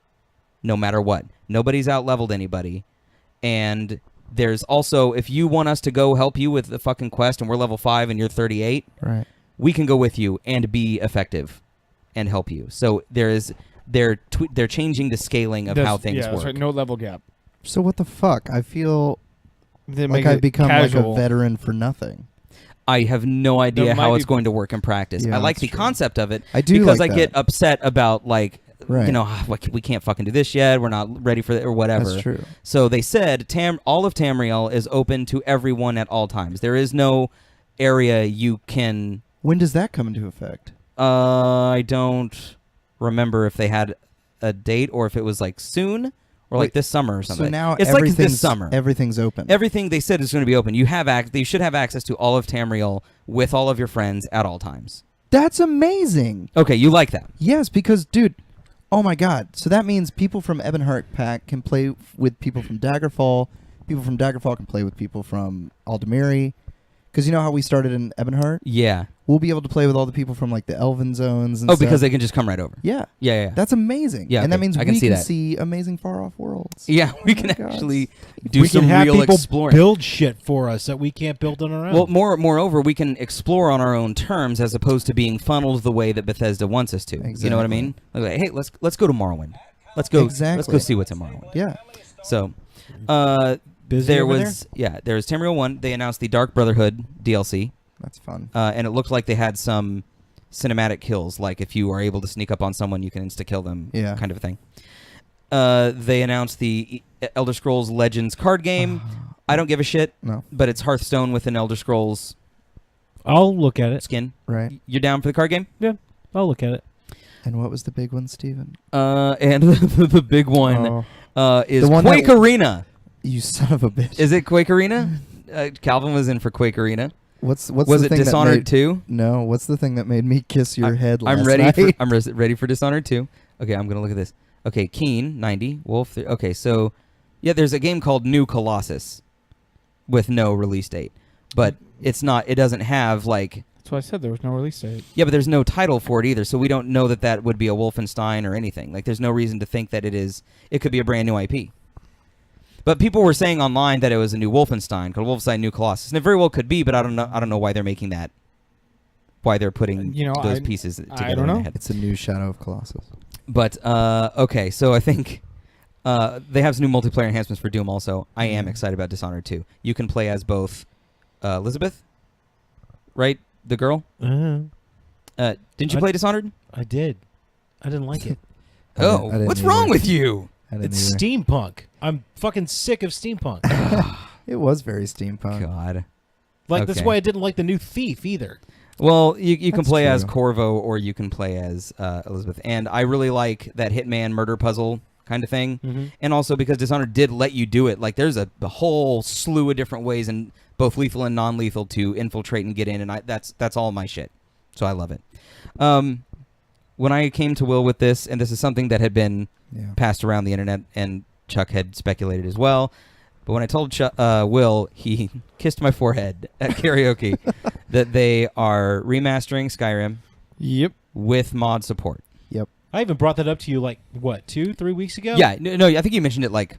no matter what. Nobody's out-leveled anybody. And there's also, if you want us to go help you with the fucking quest and we're level 5 and you're 38, right, we can go with you and be effective and help you. So they're changing the scaling of how things work. Right, no level gap. So what the fuck? I feel like I've become casual. like a veteran for nothing. I have no idea how it's going to work in practice. Yeah, I like the true. concept of it. I do, because like I that. get upset about like, Right. we can't fucking do this yet. We're not ready for it or whatever. That's true. So they said all of Tamriel is open to everyone at all times. There is no area you can. When does that come into effect? I don't remember if they had a date or if it was like soon or like this summer or something. So now it's like this summer. Everything's open. Everything they said is going to be open. You should have access to all of Tamriel with all of your friends at all times. That's amazing. Okay, you like that? Yes, because dude. Oh my God! So that means people from Ebonheart Pack can play with people from Daggerfall. People from Daggerfall can play with people from Aldemiri. Because you know how we started in Ebonheart? Yeah. We'll be able to play with all the people from like the Elven zones and stuff. Because they can just come right over. Yeah. Yeah. That's amazing. Yeah, and that okay. means I we can see can that. see amazing far-off worlds. Yeah, we Oh can my God. actually do we some can have real people exploring. build shit for us that we can't build on our own. Well, moreover, we can explore on our own terms as opposed to being funneled the way that Bethesda wants us to. Exactly. You know what I mean? Like, hey, let's go to Morrowind. Let's go. Exactly. Let's go see what's in Morrowind. Yeah. So, Busy there over was there was Tamriel 1. They announced the Dark Brotherhood DLC. That's fun. And it looked like they had some cinematic kills, like if you are able to sneak up on someone, you can insta-kill them, kind of a thing. They announced the Elder Scrolls Legends card game. I don't give a shit, but it's Hearthstone with an Elder Scrolls I'll look at it. skin. Right. You're down for the card game? Yeah, I'll look at it. And what was the big one, Steven? And the big one is The one Quake that- Arena. You son of a bitch. Is it Quake Arena? Calvin was in for Quake Arena. What's Was the it thing Dishonored that 2? No. What's the thing that made me kiss your head last I'm ready night? ready for Dishonored 2. Okay, I'm gonna look at this. Okay, Keen 90, Wolf. Okay, so yeah, there's a game called New Colossus with no release date, but it's not. It doesn't have like. That's why I said there was no release date. Yeah, but there's no title for it either, so we don't know that would be a Wolfenstein or anything. Like, there's no reason to think that it is. It could be a brand new IP. But people were saying online that it was a new Wolfenstein, called Wolfenstein New Colossus, and it very well could be. But I don't know why they're making that. Why they're putting those pieces together don't know. in their head. It's a new Shadow of Colossus. But okay, so I think They have some new multiplayer enhancements for Doom also. I am excited about Dishonored 2. You can play as both Elizabeth, right? The girl? Didn't you play Dishonored? I did. I didn't like it. I didn't What's either. wrong with you? I didn't It's either. steampunk. I'm fucking sick of steampunk. It was very steampunk. God. That's Okay. why I didn't like the new Thief either. Well, you can That's play as true. Corvo or you can play as Elizabeth. And I really like that Hitman murder puzzle kind of thing. Mm-hmm. And also because Dishonored did let you do it. Like there's a whole slew of different ways, and both lethal and non-lethal, to infiltrate and get in. And that's all my shit. So I love it. When I came to Will with this, and this is something that had been passed around the internet and Chuck had speculated as well, but when I told Will, he kissed my forehead at karaoke that they are remastering Skyrim Yep. with mod support. I even brought that up to you 2-3 weeks ago. Yeah, no, I think you mentioned it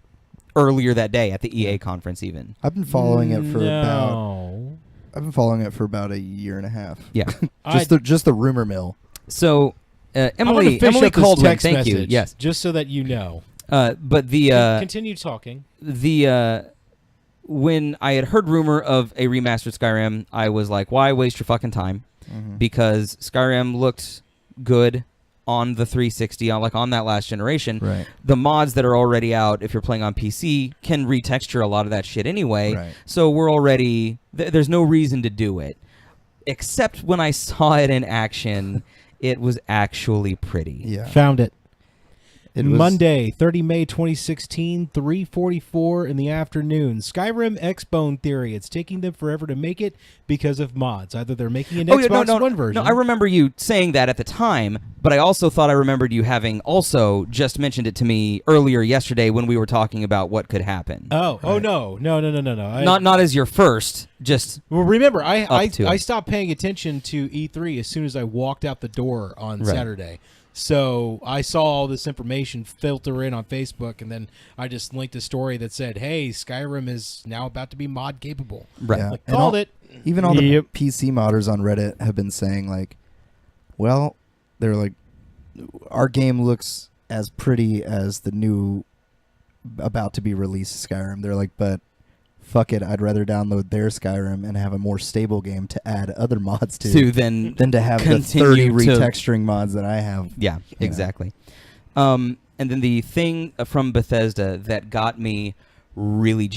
earlier that day at the EA conference even. I've been following it for about. No. I've been following it for about a year and a half. Yeah. Just the rumor mill. So I'm Emily gonna finish up this Caldwell, text thank you. message, Yes. just so that you know. But the Continue talking. when I had heard rumor of a remastered Skyrim, I was like, why waste your fucking time? Mm-hmm. Because Skyrim looked good on the 360, on that last generation. Right. The mods that are already out, if you're playing on PC, can retexture a lot of that shit anyway. Right. So we're already there's no reason to do it, except when I saw it in action, it was actually pretty. Yeah. Found it. It was- Monday, 30 May 2016, 3:44 in the afternoon. Skyrim X-Bone Theory. It's taking them forever to make it because of mods. Either they're making an Xbox One version. No, I remember you saying that at the time, but I also thought I remembered you having also just mentioned it to me earlier yesterday when we were talking about what could happen. Oh Right. no. Not as your first, just Well, remember, I to it. stopped paying attention to E3 as soon as I walked out the door on Right. Saturday. So I saw all this information filter in on Facebook, and then I just linked a story that said, "Hey, Skyrim is now about to be mod capable." right. Yeah. Like, And called all- it. Even all the Yep. PC modders on Reddit have been saying well, they're like, our game looks as pretty as the new about to be released Skyrim. They're like, but fuck it, I'd rather download their Skyrim and have a more stable game to add other mods to then than to have the continue 30 to- retexturing mods that I have. Yeah, exactly. And then the thing from Bethesda that got me really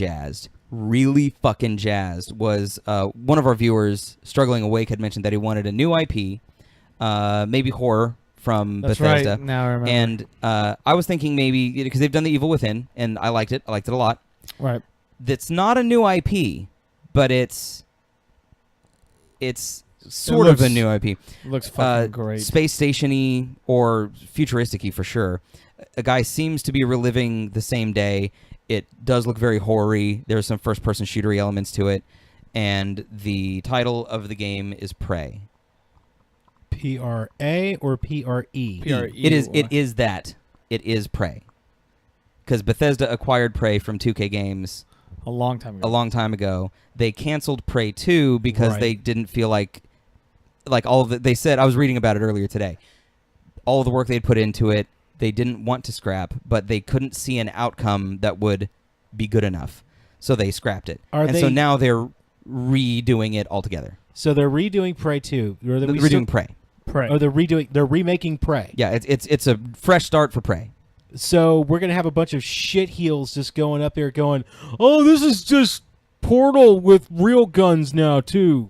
really fucking jazzed, was one of our viewers, Struggling Awake, had mentioned that he wanted a new IP, maybe horror from That's Bethesda. right. Now I remember. And I was thinking maybe, because they've done The Evil Within, and I liked it. I liked it a lot. right. That's not a new IP, but it's sort of a looks- new IP. Looks fucking great. Space station-y or futuristic-y for sure. A guy seems to be reliving the same day. It does look very horror-y. There's some first-person shootery elements to it. And the title of the game is Prey. PRA or PRE? It is that. It is Prey. Because Bethesda acquired Prey from 2K Games a long time ago. a long time ago. They canceled Prey 2 because Right. they didn't feel like all of the, they said, I was reading about it earlier today, all of the work they'd put into it, they didn't want to scrap, but they couldn't see an outcome that would be good enough. So they scrapped it. So now they're redoing it altogether. So they're redoing Prey 2. Or They're redoing Prey. Prey. they're remaking Prey. Yeah, it's a fresh start for Prey. So we're gonna have a bunch of shit heels just going up there going, "Oh, this is just Portal with real guns now too."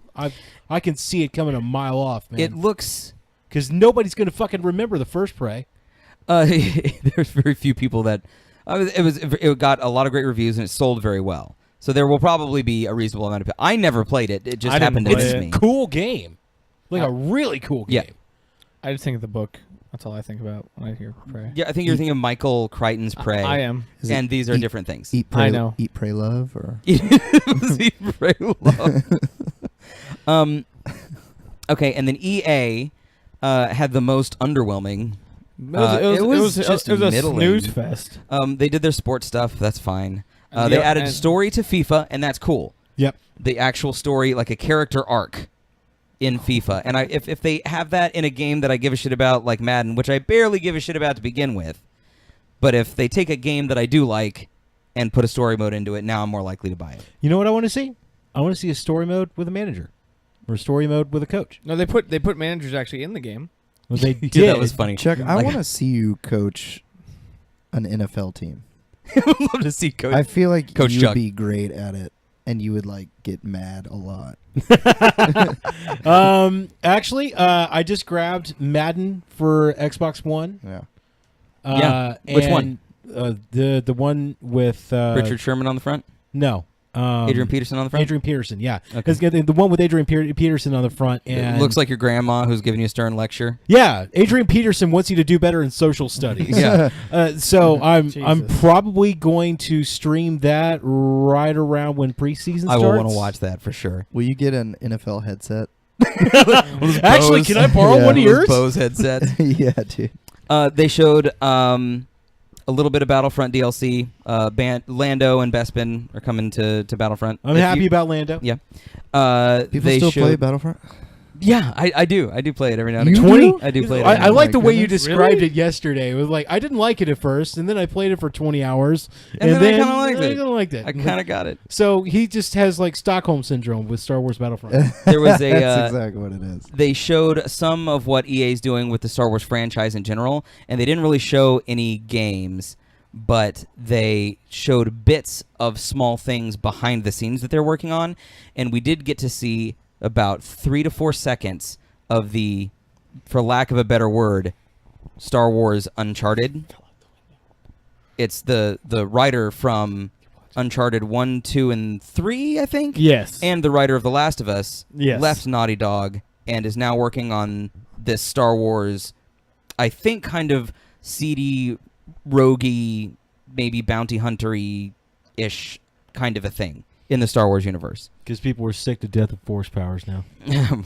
I can see it coming a mile off, man. It looks Because nobody's gonna fucking remember the first Prey. there's very few people that it got a lot of great reviews and it sold very well. So there will probably be a reasonable amount of. I never played it. It just I didn't happened to play miss it. me. Cool game, like a really cool game. Yeah. I just think of the book. That's all I think about when I hear Prey. Yeah, I think you're thinking of Michael Crichton's Prey. I am. Is it And these are eat- different things. Eat, pray, I know. Eat, pray, love, or Eat, pray, love. Okay, and then EA had the most underwhelming. It was just a middling. snooze fest. They did their sports stuff. That's fine. Yeah, They added and- story to FIFA, and that's cool. Yep. The actual story, like a character arc in FIFA. And if they have that in a game that I give a shit about, like Madden, which I barely give a shit about to begin with, But if they take a game that I do like and put a story mode into it, now I'm more likely to buy it. You know what I want to see? I want to see a story mode with a manager, or a story mode with a coach. No, they put managers actually in the game. Well, they Yeah, did. that was funny. Chuck, I Like- want to see you coach an NFL team. I would love to see Coach. I feel like Coach you'd Chuck. be great at it, and you would like get mad a lot. Actually, I just grabbed Madden for Xbox One. Yeah. Yeah. Which one? The one with Richard Sherman on the front. No. Adrian Peterson on the front. Adrian Peterson, yeah. Okay. 'Cause the one with Adrian Peterson on the front. And It looks like your grandma who's giving you a stern lecture. yeah, Adrian Peterson wants you to do better in social studies. Yeah. So I'm Jesus. probably going to stream that right around when preseason starts. I will want to watch that for sure. Will you get an NFL headset? Actually, can I borrow Yeah. one of yours? Bose headset. Yeah, dude. They showed a little bit of Battlefront DLC. Lando and Bespin are coming to Battlefront. I'm If happy you- about Lando. Yeah. People they still showed, play Battlefront? Yeah, I do. I do play it every now and You again. 20? do? I do play it. I every now and like the my way you goodness. described Really? it yesterday. It was like I didn't like it at first, and then I played it for 20 hours, And then I kinda liked I it. kinda liked it. I kind of got it. So he just has like Stockholm syndrome with Star Wars Battlefront. There was a. That's exactly what it is. They showed some of what EA is doing with the Star Wars franchise in general, and they didn't really show any games, but they showed bits of small things behind the scenes that they're working on, and we did get to see about 3 to 4 seconds of the, for lack of a better word, Star Wars Uncharted. It's the writer from Uncharted 1, 2, and 3, I think? Yes. And the writer of The Last of Us Yes. left Naughty Dog and is now working on this Star Wars, I think kind of seedy, roguey, maybe bounty hunter-y-ish kind of a thing in the Star Wars universe. Because people are sick to death of force powers now.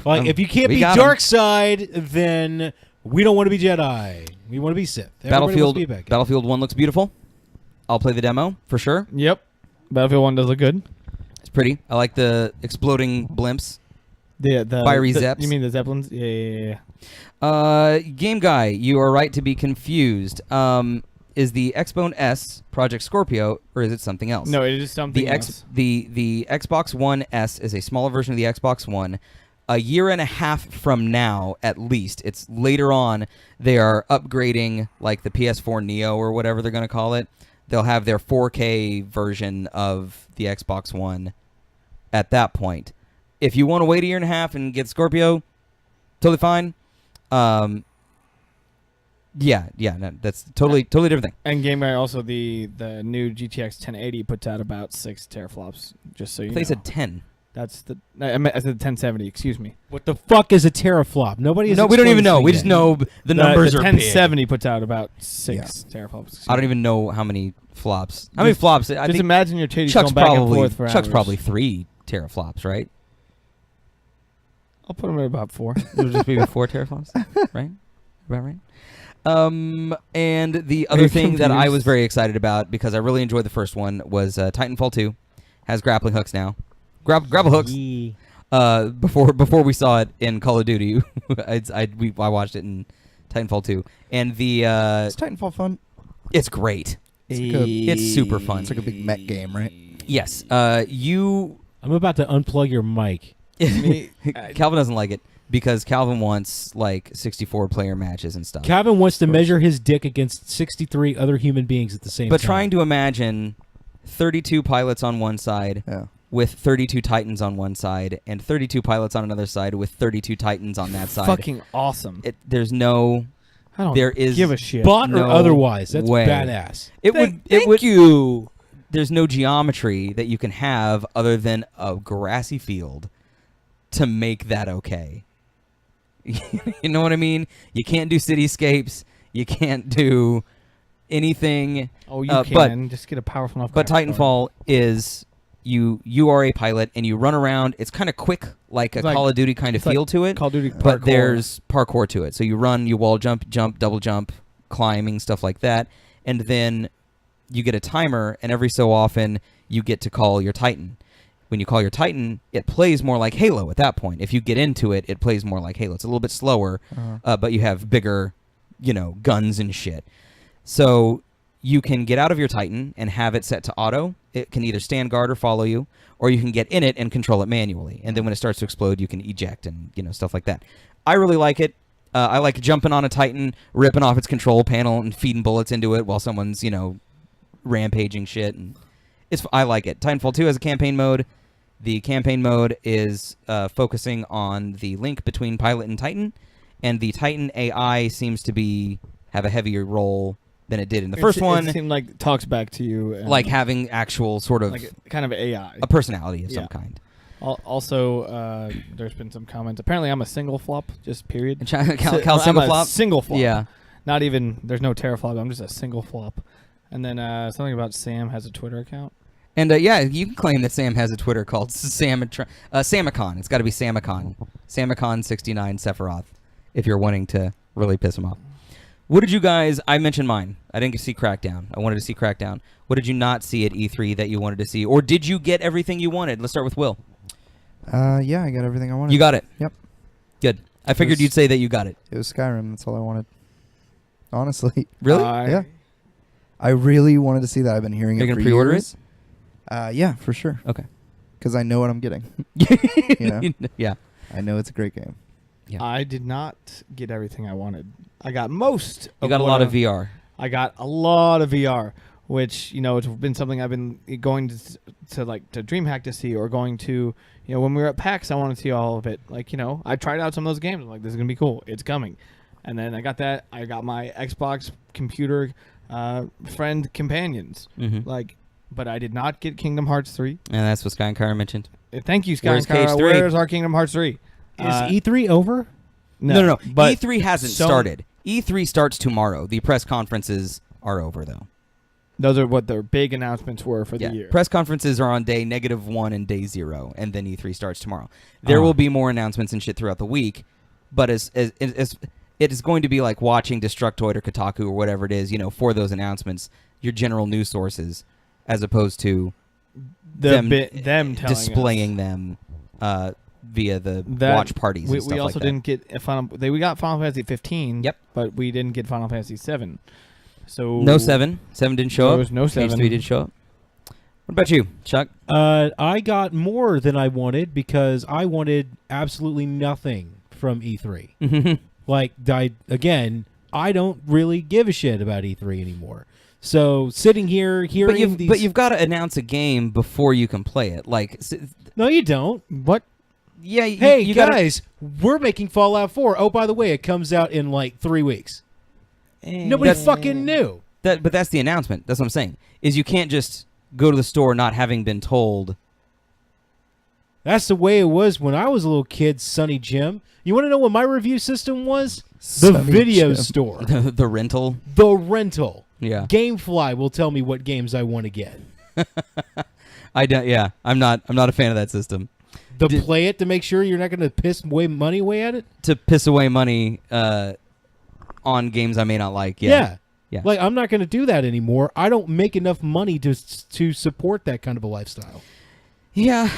Like, if you can't we be got 'em. dark side, then we don't want to be Jedi. We want to be Sith. Everybody wants to be bad guys. Battlefield 1 looks beautiful. I'll play the demo for sure. Yep. Battlefield 1 does look good. It's pretty. I like the exploding blimps. The Fiery the- Zeps. You mean the Zeppelins? Yeah. Game Guy, you are right to be confused. Is the Xbone S Project Scorpio, or is it something else? No, it is something The else. the Xbox One S is a smaller version of the Xbox One. A year and a half from now, at least, it's later on, they are upgrading like the PS4 Neo or whatever they're going to call it. They'll have their 4K version of the Xbox One at that point. If you want to wait a year and a half and get Scorpio, totally fine. Yeah, no, that's totally different thing. And Game Guy also the new GTX 1080 puts out about 6 teraflops. Just so you know. They said 10. That's the I said the 1070. Excuse me. What the fuck is a teraflop? Nobody has No, we don't even explained know. this We yet. just know the numbers the are big. 1070 puts out about 6 teraflops. Excuse I don't me. even know how many flops. How many flops? I Just think imagine your titties Chuck's going back and probably forth for hours. probably 3 teraflops, right? I'll put them at about 4. It'll just be 4 teraflops, right? About right. And the other you thing that I confused? was very excited about because I really enjoyed the first one was Titanfall 2 has grappling hooks now. Grapple hooks. Before we saw it in Call of Duty, I watched it in Titanfall 2, and the Is Titanfall fun? it's great. It's super fun. It's like a big mech game, right? Yes. You. I'm about to unplug your mic. Calvin doesn't like it because Calvin wants like 64 player matches and stuff. Calvin wants to measure his dick against 63 other human beings at the same But time. trying to imagine 32 pilots on one side Yeah. with 32 Titans on one side and 32 pilots on another side with 32 Titans on that side. Fucking awesome. There's no. I don't there is give a shit. Bot or no otherwise, that's way. badass. It Thank would. you. There's no geometry that you can have other than a grassy field to make that okay. You know what I mean? You can't do cityscapes. You can't do anything. Oh, you but- can. Just get a powerful enough. But graphics card. Titanfall is you are a pilot and you run around. It's kind of quick, like a It's like- Call of Duty kind of it's like feel to it. Call of Duty But parkour. there's parkour to it. So you run, you wall jump, double jump, climbing, stuff like that. And then you get a timer, and every so often you get to call your Titan. When you call your Titan, it plays more like Halo at that point. If you get into it, it plays more like Halo. It's a little bit slower, but you have bigger, guns and shit. So you can get out of your Titan and have it set to auto. It can either stand guard or follow you, or you can get in it and control it manually. And then when it starts to explode, you can eject and stuff like that. I really like it. I like jumping on a Titan, ripping off its control panel, and feeding bullets into it while someone's rampaging shit. And I like it. Titanfall 2 has a campaign mode. The campaign mode is focusing on the link between pilot and Titan, and the Titan AI seems to have a heavier role than it did in the first one. It seemed like it talks back to you. And like having actual sort of... like kind of AI. A personality of some kind. Also, there's been some comments. Apparently, I'm a single flop, just period. Cal I'm single a flop? Single flop. Yeah. Not even, there's no teraflop. I'm just a single flop. And then something about Sam has a Twitter account. And you can claim that Sam has a Twitter called Samicon. It's got to be Samicon. Samicon69 Sephiroth, if you're wanting to really piss him off. What did you guys... I mentioned mine. I didn't see Crackdown. I wanted to see Crackdown. What did you not see at E3 that you wanted to see? Or did you get everything you wanted? Let's start with Will. Yeah, I got everything I wanted. You got it? Yep. Good. I figured you'd say that you got it. It was Skyrim. That's all I wanted. Honestly. Really? Yeah. I really wanted to see that. I've been hearing You're it for going to pre-order years. it? Yeah, for sure. Okay. Because I know what I'm getting. Yeah. I know it's a great game. Yeah. I did not get everything I wanted. I got most. You got a lot of VR. I got a lot of VR, which it's been something I've been going to DreamHack to see, or going to when we were at PAX. I wanted to see all of it. I tried out some of those games. I'm like, this is gonna be cool. It's coming, and then I got that. I got my Xbox computer friend companions. Mm-hmm. But I did not get Kingdom Hearts 3. And that's what Sky and Kyra mentioned. Thank you, Sky Where's and Kyra. Cage 3? Where's our Kingdom Hearts 3? Is E3 over? No. But E3 hasn't started. E3 starts tomorrow. The press conferences are over, though. Those are what their big announcements were for the year. Press conferences are on day -1 and day 0, and then E3 starts tomorrow. There will be more announcements and shit throughout the week, but as it is going to be like watching Destructoid or Kotaku or whatever it is, for those announcements, your general news sources, as opposed to them telling displaying us. them via the watch parties. And stuff we also like that. didn't get we got Final Fantasy 15. Yep, but we didn't get Final Fantasy 7. So no 7. 7 didn't show up. There was no 7. Page 3 did show up. What about you, Chuck? I got more than I wanted because I wanted absolutely nothing from E3. I don't really give a shit about E3 anymore. So sitting here hearing but you've got to announce a game before you can play it. No, you don't. What? Yeah. Hey, guys, we're making Fallout 4. Oh, by the way, it comes out in 3 weeks. Nobody fucking knew. But that's the announcement. That's what I'm saying. Is you can't just go to the store not having been told. That's the way it was when I was a little kid, Sonny Jim. You want to know what my review system was? The video store. The rental. The rental. Yeah. Gamefly will tell me what games I want to get. I don't. Yeah, I'm not a fan of that system. Play it to make sure you're not going to piss money away at it. To piss away money on games I may not like. Yeah. I'm not going to do that anymore. I don't make enough money to support that kind of a lifestyle. Yeah.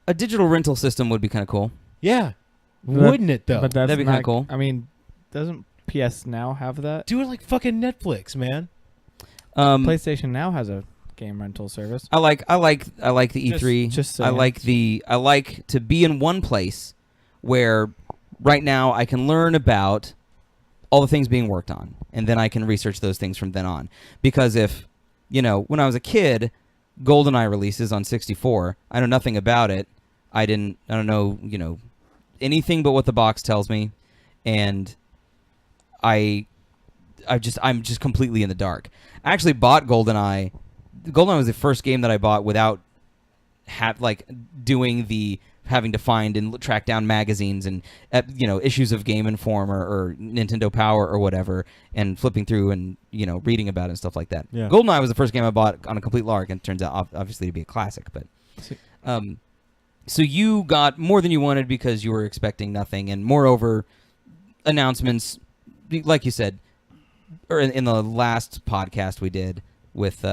A digital rental system would be kind of cool. Yeah. Wouldn't it though? But that'd be kind of cool. I mean, doesn't PS Now have that? Do it like fucking Netflix, man. PlayStation Now has a game rental service. I like the E3. Just I like to be in one place where right now I can learn about all the things being worked on, and then I can research those things from then on. Because if when I was a kid, GoldenEye releases on 64, I know nothing about it. I don't know anything but what the box tells me, and I'm just completely in the dark. I actually bought GoldenEye. GoldenEye was the first game that I bought without doing the having to find and track down magazines and issues of Game Informer or Nintendo Power or whatever, and flipping through and reading about it and stuff like that. Yeah. GoldenEye was the first game I bought on a complete lark, and it turns out obviously to be a classic. But so you got more than you wanted because you were expecting nothing, and moreover, announcements, like you said, or in the last podcast we did with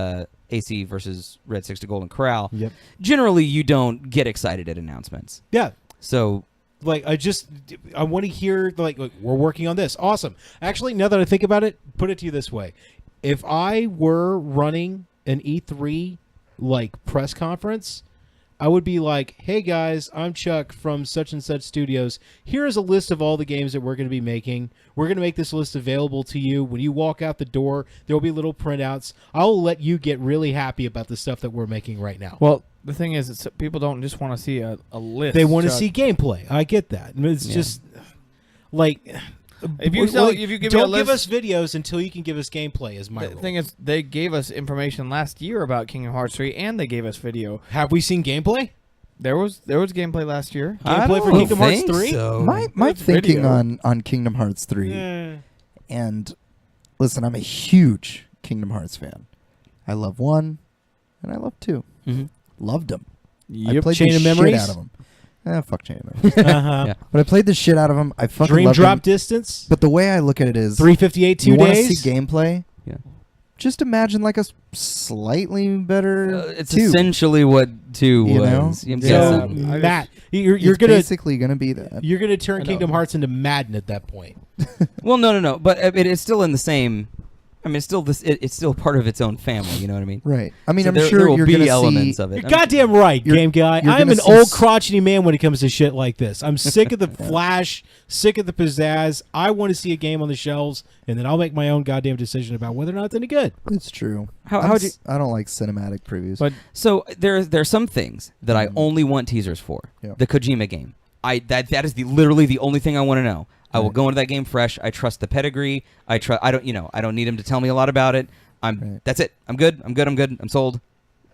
AC versus Red 6 to Golden Corral. Yep. Generally, you don't get excited at announcements. Yeah. So, I want to hear we're working on this. Awesome. Actually, now that I think about it, put it to you this way: if I were running an E3 like press conference, I would be like, hey guys, I'm Chuck from such and such studios. Here is a list of all the games that we're going to be making. We're going to make this list available to you. When you walk out the door, there will be little printouts. I'll let you get really happy about the stuff that we're making right now. Well, the thing is, it's, people don't just want to see a list. They want to Chuck. see gameplay. I get that. It's just like... If you give me a don't list, give us videos until you can give us gameplay is my the rule. thing is, they gave us information last year about Kingdom Hearts 3, and they gave us video. Have we seen gameplay? There was gameplay last year. Gameplay for Kingdom Hearts 3? So. My It's thinking video. on Kingdom Hearts 3, Eh. and listen, I'm a huge Kingdom Hearts fan. I love 1, and I love 2. Mhm. Loved them. I Yep. played Chain the of shit Memories? out of them. Fuck Chain of Memories. Uh-huh. Yeah. But I played the shit out of them. I fucking Dream loved drop them. distance? But the way I look at it is, 358 2 you want to days? see gameplay? Yeah. Just imagine like a slightly better It's 2. essentially what 2 You know? was. I'm So, guessing. I Matt, you're It's gonna basically gonna be that. you're gonna turn I know. Kingdom Hearts into Madden at that point. Well, no. But it is still in the same... I mean, it's still it's still part of its own family. You know what I mean? Right. I mean, So I'm there sure will you're be gonna elements see. of it. You're goddamn right, You're- game guy. you're I'm gonna an see old crotchety man when it comes to shit like this. I'm sick of the flash, sick of the pizzazz. I want to see a game on the shelves, and then I'll make my own goddamn decision about whether or not it's any good. It's true. How would you? I don't like cinematic previews. But So there's some things that I only want teasers for. Yeah. The Kojima game. That is literally the only thing I want to know. I will Right. go into that game fresh. I trust the pedigree. I don't need him to tell me a lot about it. Right. That's it. I'm good. I'm sold.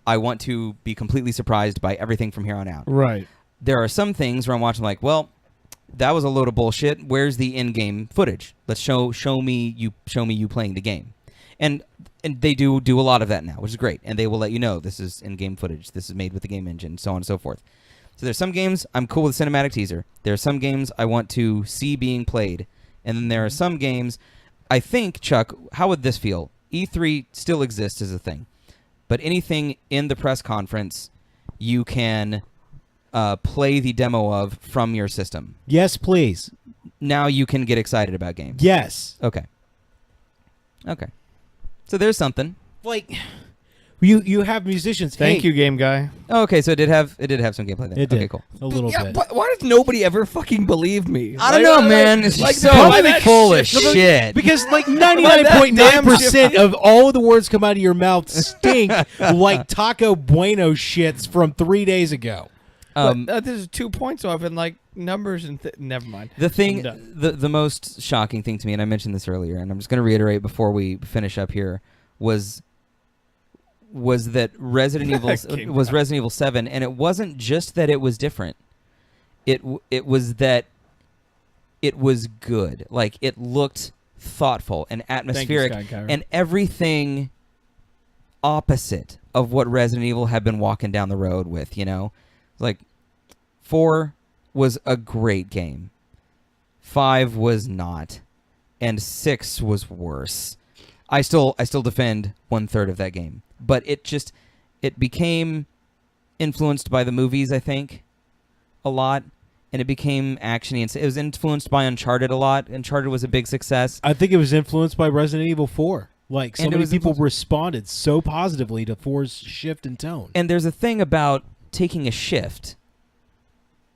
I want to be completely surprised by everything from here on out. right. There are some things where I'm watching like, well, that was a load of bullshit. Where's the in-game footage? Let's show me you playing the game. And they do a lot of that now, which is great. And they will let you know this is in-game footage. This is made with the game engine, so on and so forth. So there's some games I'm cool with cinematic teaser. There are some games I want to see being played. And then there are some games, I think, Chuck, how would this feel? E3 still exists as a thing. But anything in the press conference, you can play the demo of from your system. Yes, please. Now you can get excited about games. Yes. Okay. So there's something. Like you have musicians. Thank Hey, you, game guy. Oh, okay, so it did have some gameplay then. It did. Okay, cool. a little yeah, bit. but why does nobody ever fucking believe me? I don't know, man. It's like, so no, why that full of shit- shit. Because like 99.9% of all of the words come out of your mouth stink like Taco Bueno shits from 3 days ago. This is 2 points off in like numbers and never mind. The thing, I'm done. the most shocking thing to me, and I mentioned this earlier, and I'm just going to reiterate before we finish up here, was that Resident Evil 7, and it wasn't just that it was different. It was that it was good. Like it looked thoughtful and atmospheric, Thank you, Sky Kyra. and everything opposite of what Resident Evil had been walking down the road with. You know, like 4 was a great game. 5 was not, and 6 was worse. I still defend 1/3 of that game, but it became influenced by the movies, I think, a lot, and it became actiony. And it was influenced by Uncharted a lot. Uncharted was a big success. I think it was influenced by Resident Evil 4. Like so And it many was people influenced- responded so positively to 4's shift in tone. And there's a thing about taking a shift.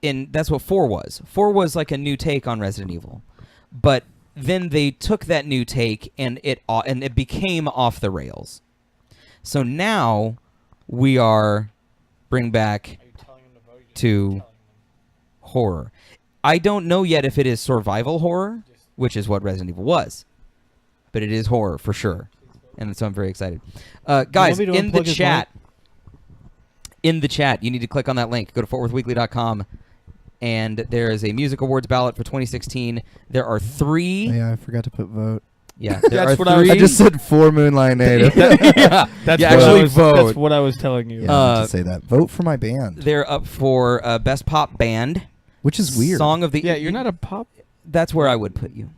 And that's what 4 was. 4 was like a new take on Resident Evil. But then they took that new take and it became off the rails. So now we are bring back to horror. I don't know yet if it is survival horror, which is what Resident Evil was. But it is horror for sure. And so I'm very excited. Guys, me to in the unplug his chat, you need to click on that link. Go to fortworthweekly.com. And there is a music awards ballot for 2016. There are 3. Yeah, I forgot to put vote. Yeah, there That's are what I was- 3. I just said 4 Moonlight Native. yeah, That's yeah, what actually I was, vote. That's what I was telling you. Yeah, I meant to say that. Vote for my band, They're up for best pop band, which is weird. song of the. Yeah, you're not a pop. That's where I would put you.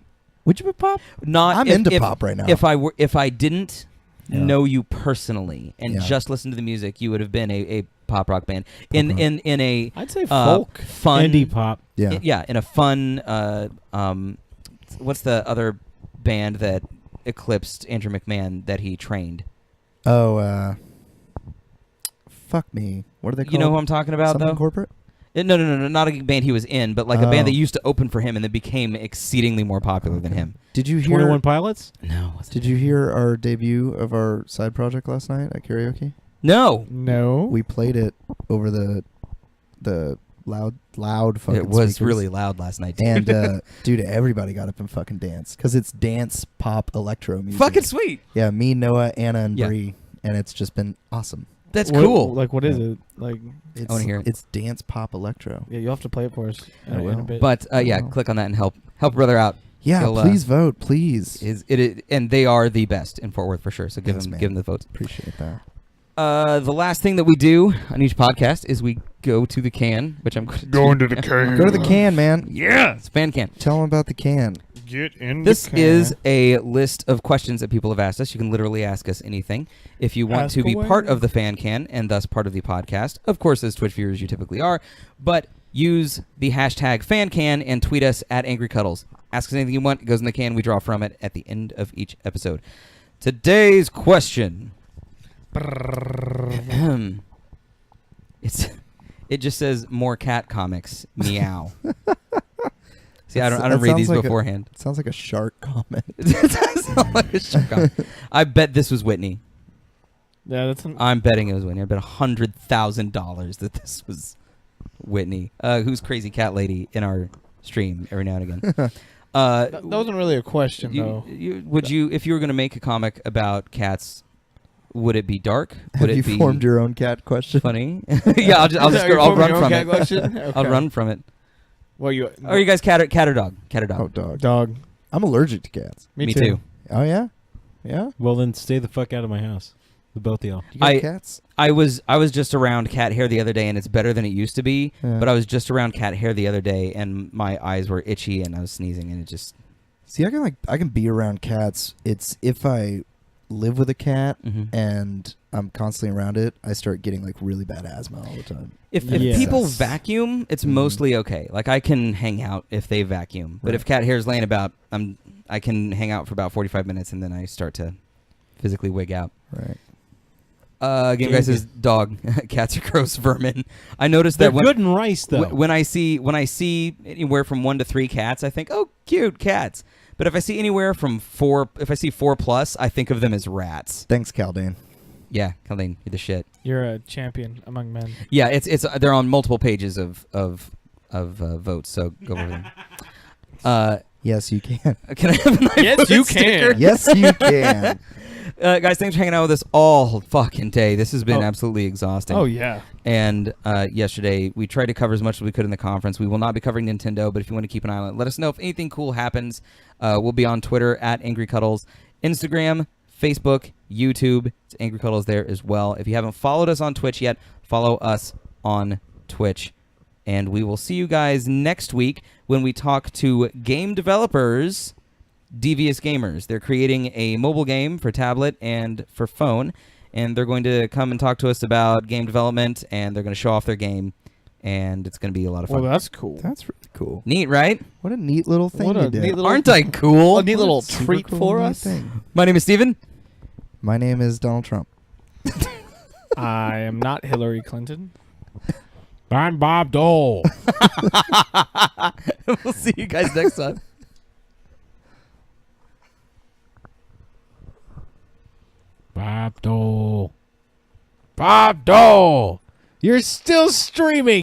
Would you put pop? Not. I'm if- into if- pop right now. If I didn't Yeah. know you personally and Yeah. just listen to the music, you would have been a pop rock band in rock. in a I'd say folk. fun Indie pop. Yeah. in a fun what's the other band that eclipsed Andrew McMahon that he trained. Oh, fuck me. What are they called? You know who I'm talking about, Something though? corporate? No, not a band he was in, but like a band that Oh. used to open for him and then became exceedingly more popular than him. Did you hear? 21 Pilots? No. Did you hear our debut of our side project last night at karaoke? No. No. We played it over the loud fucking It was speakers. really loud last night, dude. And dude, everybody got up and fucking danced because it's dance pop electro music. Fucking sweet. Yeah, me, Noah, Anna, and Yeah. Bree, and it's just been awesome. That's What- cool. Like, what is Yeah. it? Like, It's, wanna hear it. It's dance pop electro. yeah, you'll have to play it for us I in a will. bit. But yeah, Wow. click on that and help brother out. Yeah, He'll, please vote, please. And they are the best in Fort Worth for sure. So give Thanks, them man. give them the votes. Appreciate that. The last thing that we do on each podcast is we go to the can, which I'm going to do. Go to the can, man. Yeah, it's fan can. Tell them about the can. Get in This is a list of questions that people have asked us. You can literally ask us anything. If you want Ask to be away. part of the fan can and thus part of the podcast, of course, as Twitch viewers, you typically are, but use the hashtag FanCan and tweet us at Angry Cuddles. Ask us anything you want. It goes in the can. We draw from it at the end of each episode. Today's question. It just says more cat comics. Meow. See, I don't That read sounds these like beforehand. It sounds like a shark comment. It does sound like a shark comic. I bet this was Whitney. Yeah, that's an, I'm betting it was Whitney. I bet $100,000 that this was Whitney, who's crazy cat lady in our stream every now and again. that wasn't really a question though. Would you, if you were going to make a comic about cats, would it be dark? Would Have you it be formed your own cat question? funny? Yeah, I'll run from it. I'll run from it. Well, you Are you guys cat or dog? Cat or dog? Oh, dog. dog? I'm allergic to cats. Me too. Oh, yeah? Yeah? Well, then stay the fuck out of my house. The both of y'all. You got I- cats? I was just around cat hair the other day, and it's better than it used to be. Yeah. But I was just around cat hair the other day, and my eyes were itchy, and I was sneezing, and it just. See, I can be around cats. It's if I live with a cat Mhm. and I'm constantly around it, I start getting like really bad asthma all the time. If Yeah. people Yes. vacuum, it's Mhm. mostly okay. Like I can hang out if they vacuum, but Right. if cat hair's laying about, I can hang out for about 45 minutes, and then I start to physically wig out. Right. Game guy says dog. Cats are gross vermin. I noticed They're that when good in rice, though. when I see anywhere from 1 to 3 cats, I think, oh, cute cats. But if I see anywhere from 4, if I see 4 plus, I think of them as rats. Thanks, Caldane. Yeah, Colleen, you're the shit. You're a champion among men. Yeah, it's they're on multiple pages of votes, so go over them. Yes, you can. Can I have a nice Yes, you sticker? can. Yes, you can. Guys, thanks for hanging out with us all fucking day. This has been Oh. absolutely exhausting. Oh yeah. And yesterday, we tried to cover as much as we could in the conference. We will not be covering Nintendo, but if you want to keep an eye on it, let us know if anything cool happens. We'll be on Twitter at Angry Cuddles, Instagram, Facebook, YouTube. It's Angry Cuddles there as well. If you haven't followed us on Twitch yet, follow us on Twitch. And we will see you guys next week when we talk to game developers, Devious Gamers. They're creating a mobile game for tablet and for phone, and they're going to come and talk to us about game development, and they're going to show off their game, and it's going to be a lot of fun. Well, that's cool. That's really cool. Neat, right? What a neat little thing What you a did. neat little- Aren't I cool? A neat What a little super treat cool, for neat us. thing. My name is Steven. My name is Donald Trump. I am not Hillary Clinton. I'm Bob Dole. We'll see you guys next time. Bob Dole. Bob Dole. You're still streaming.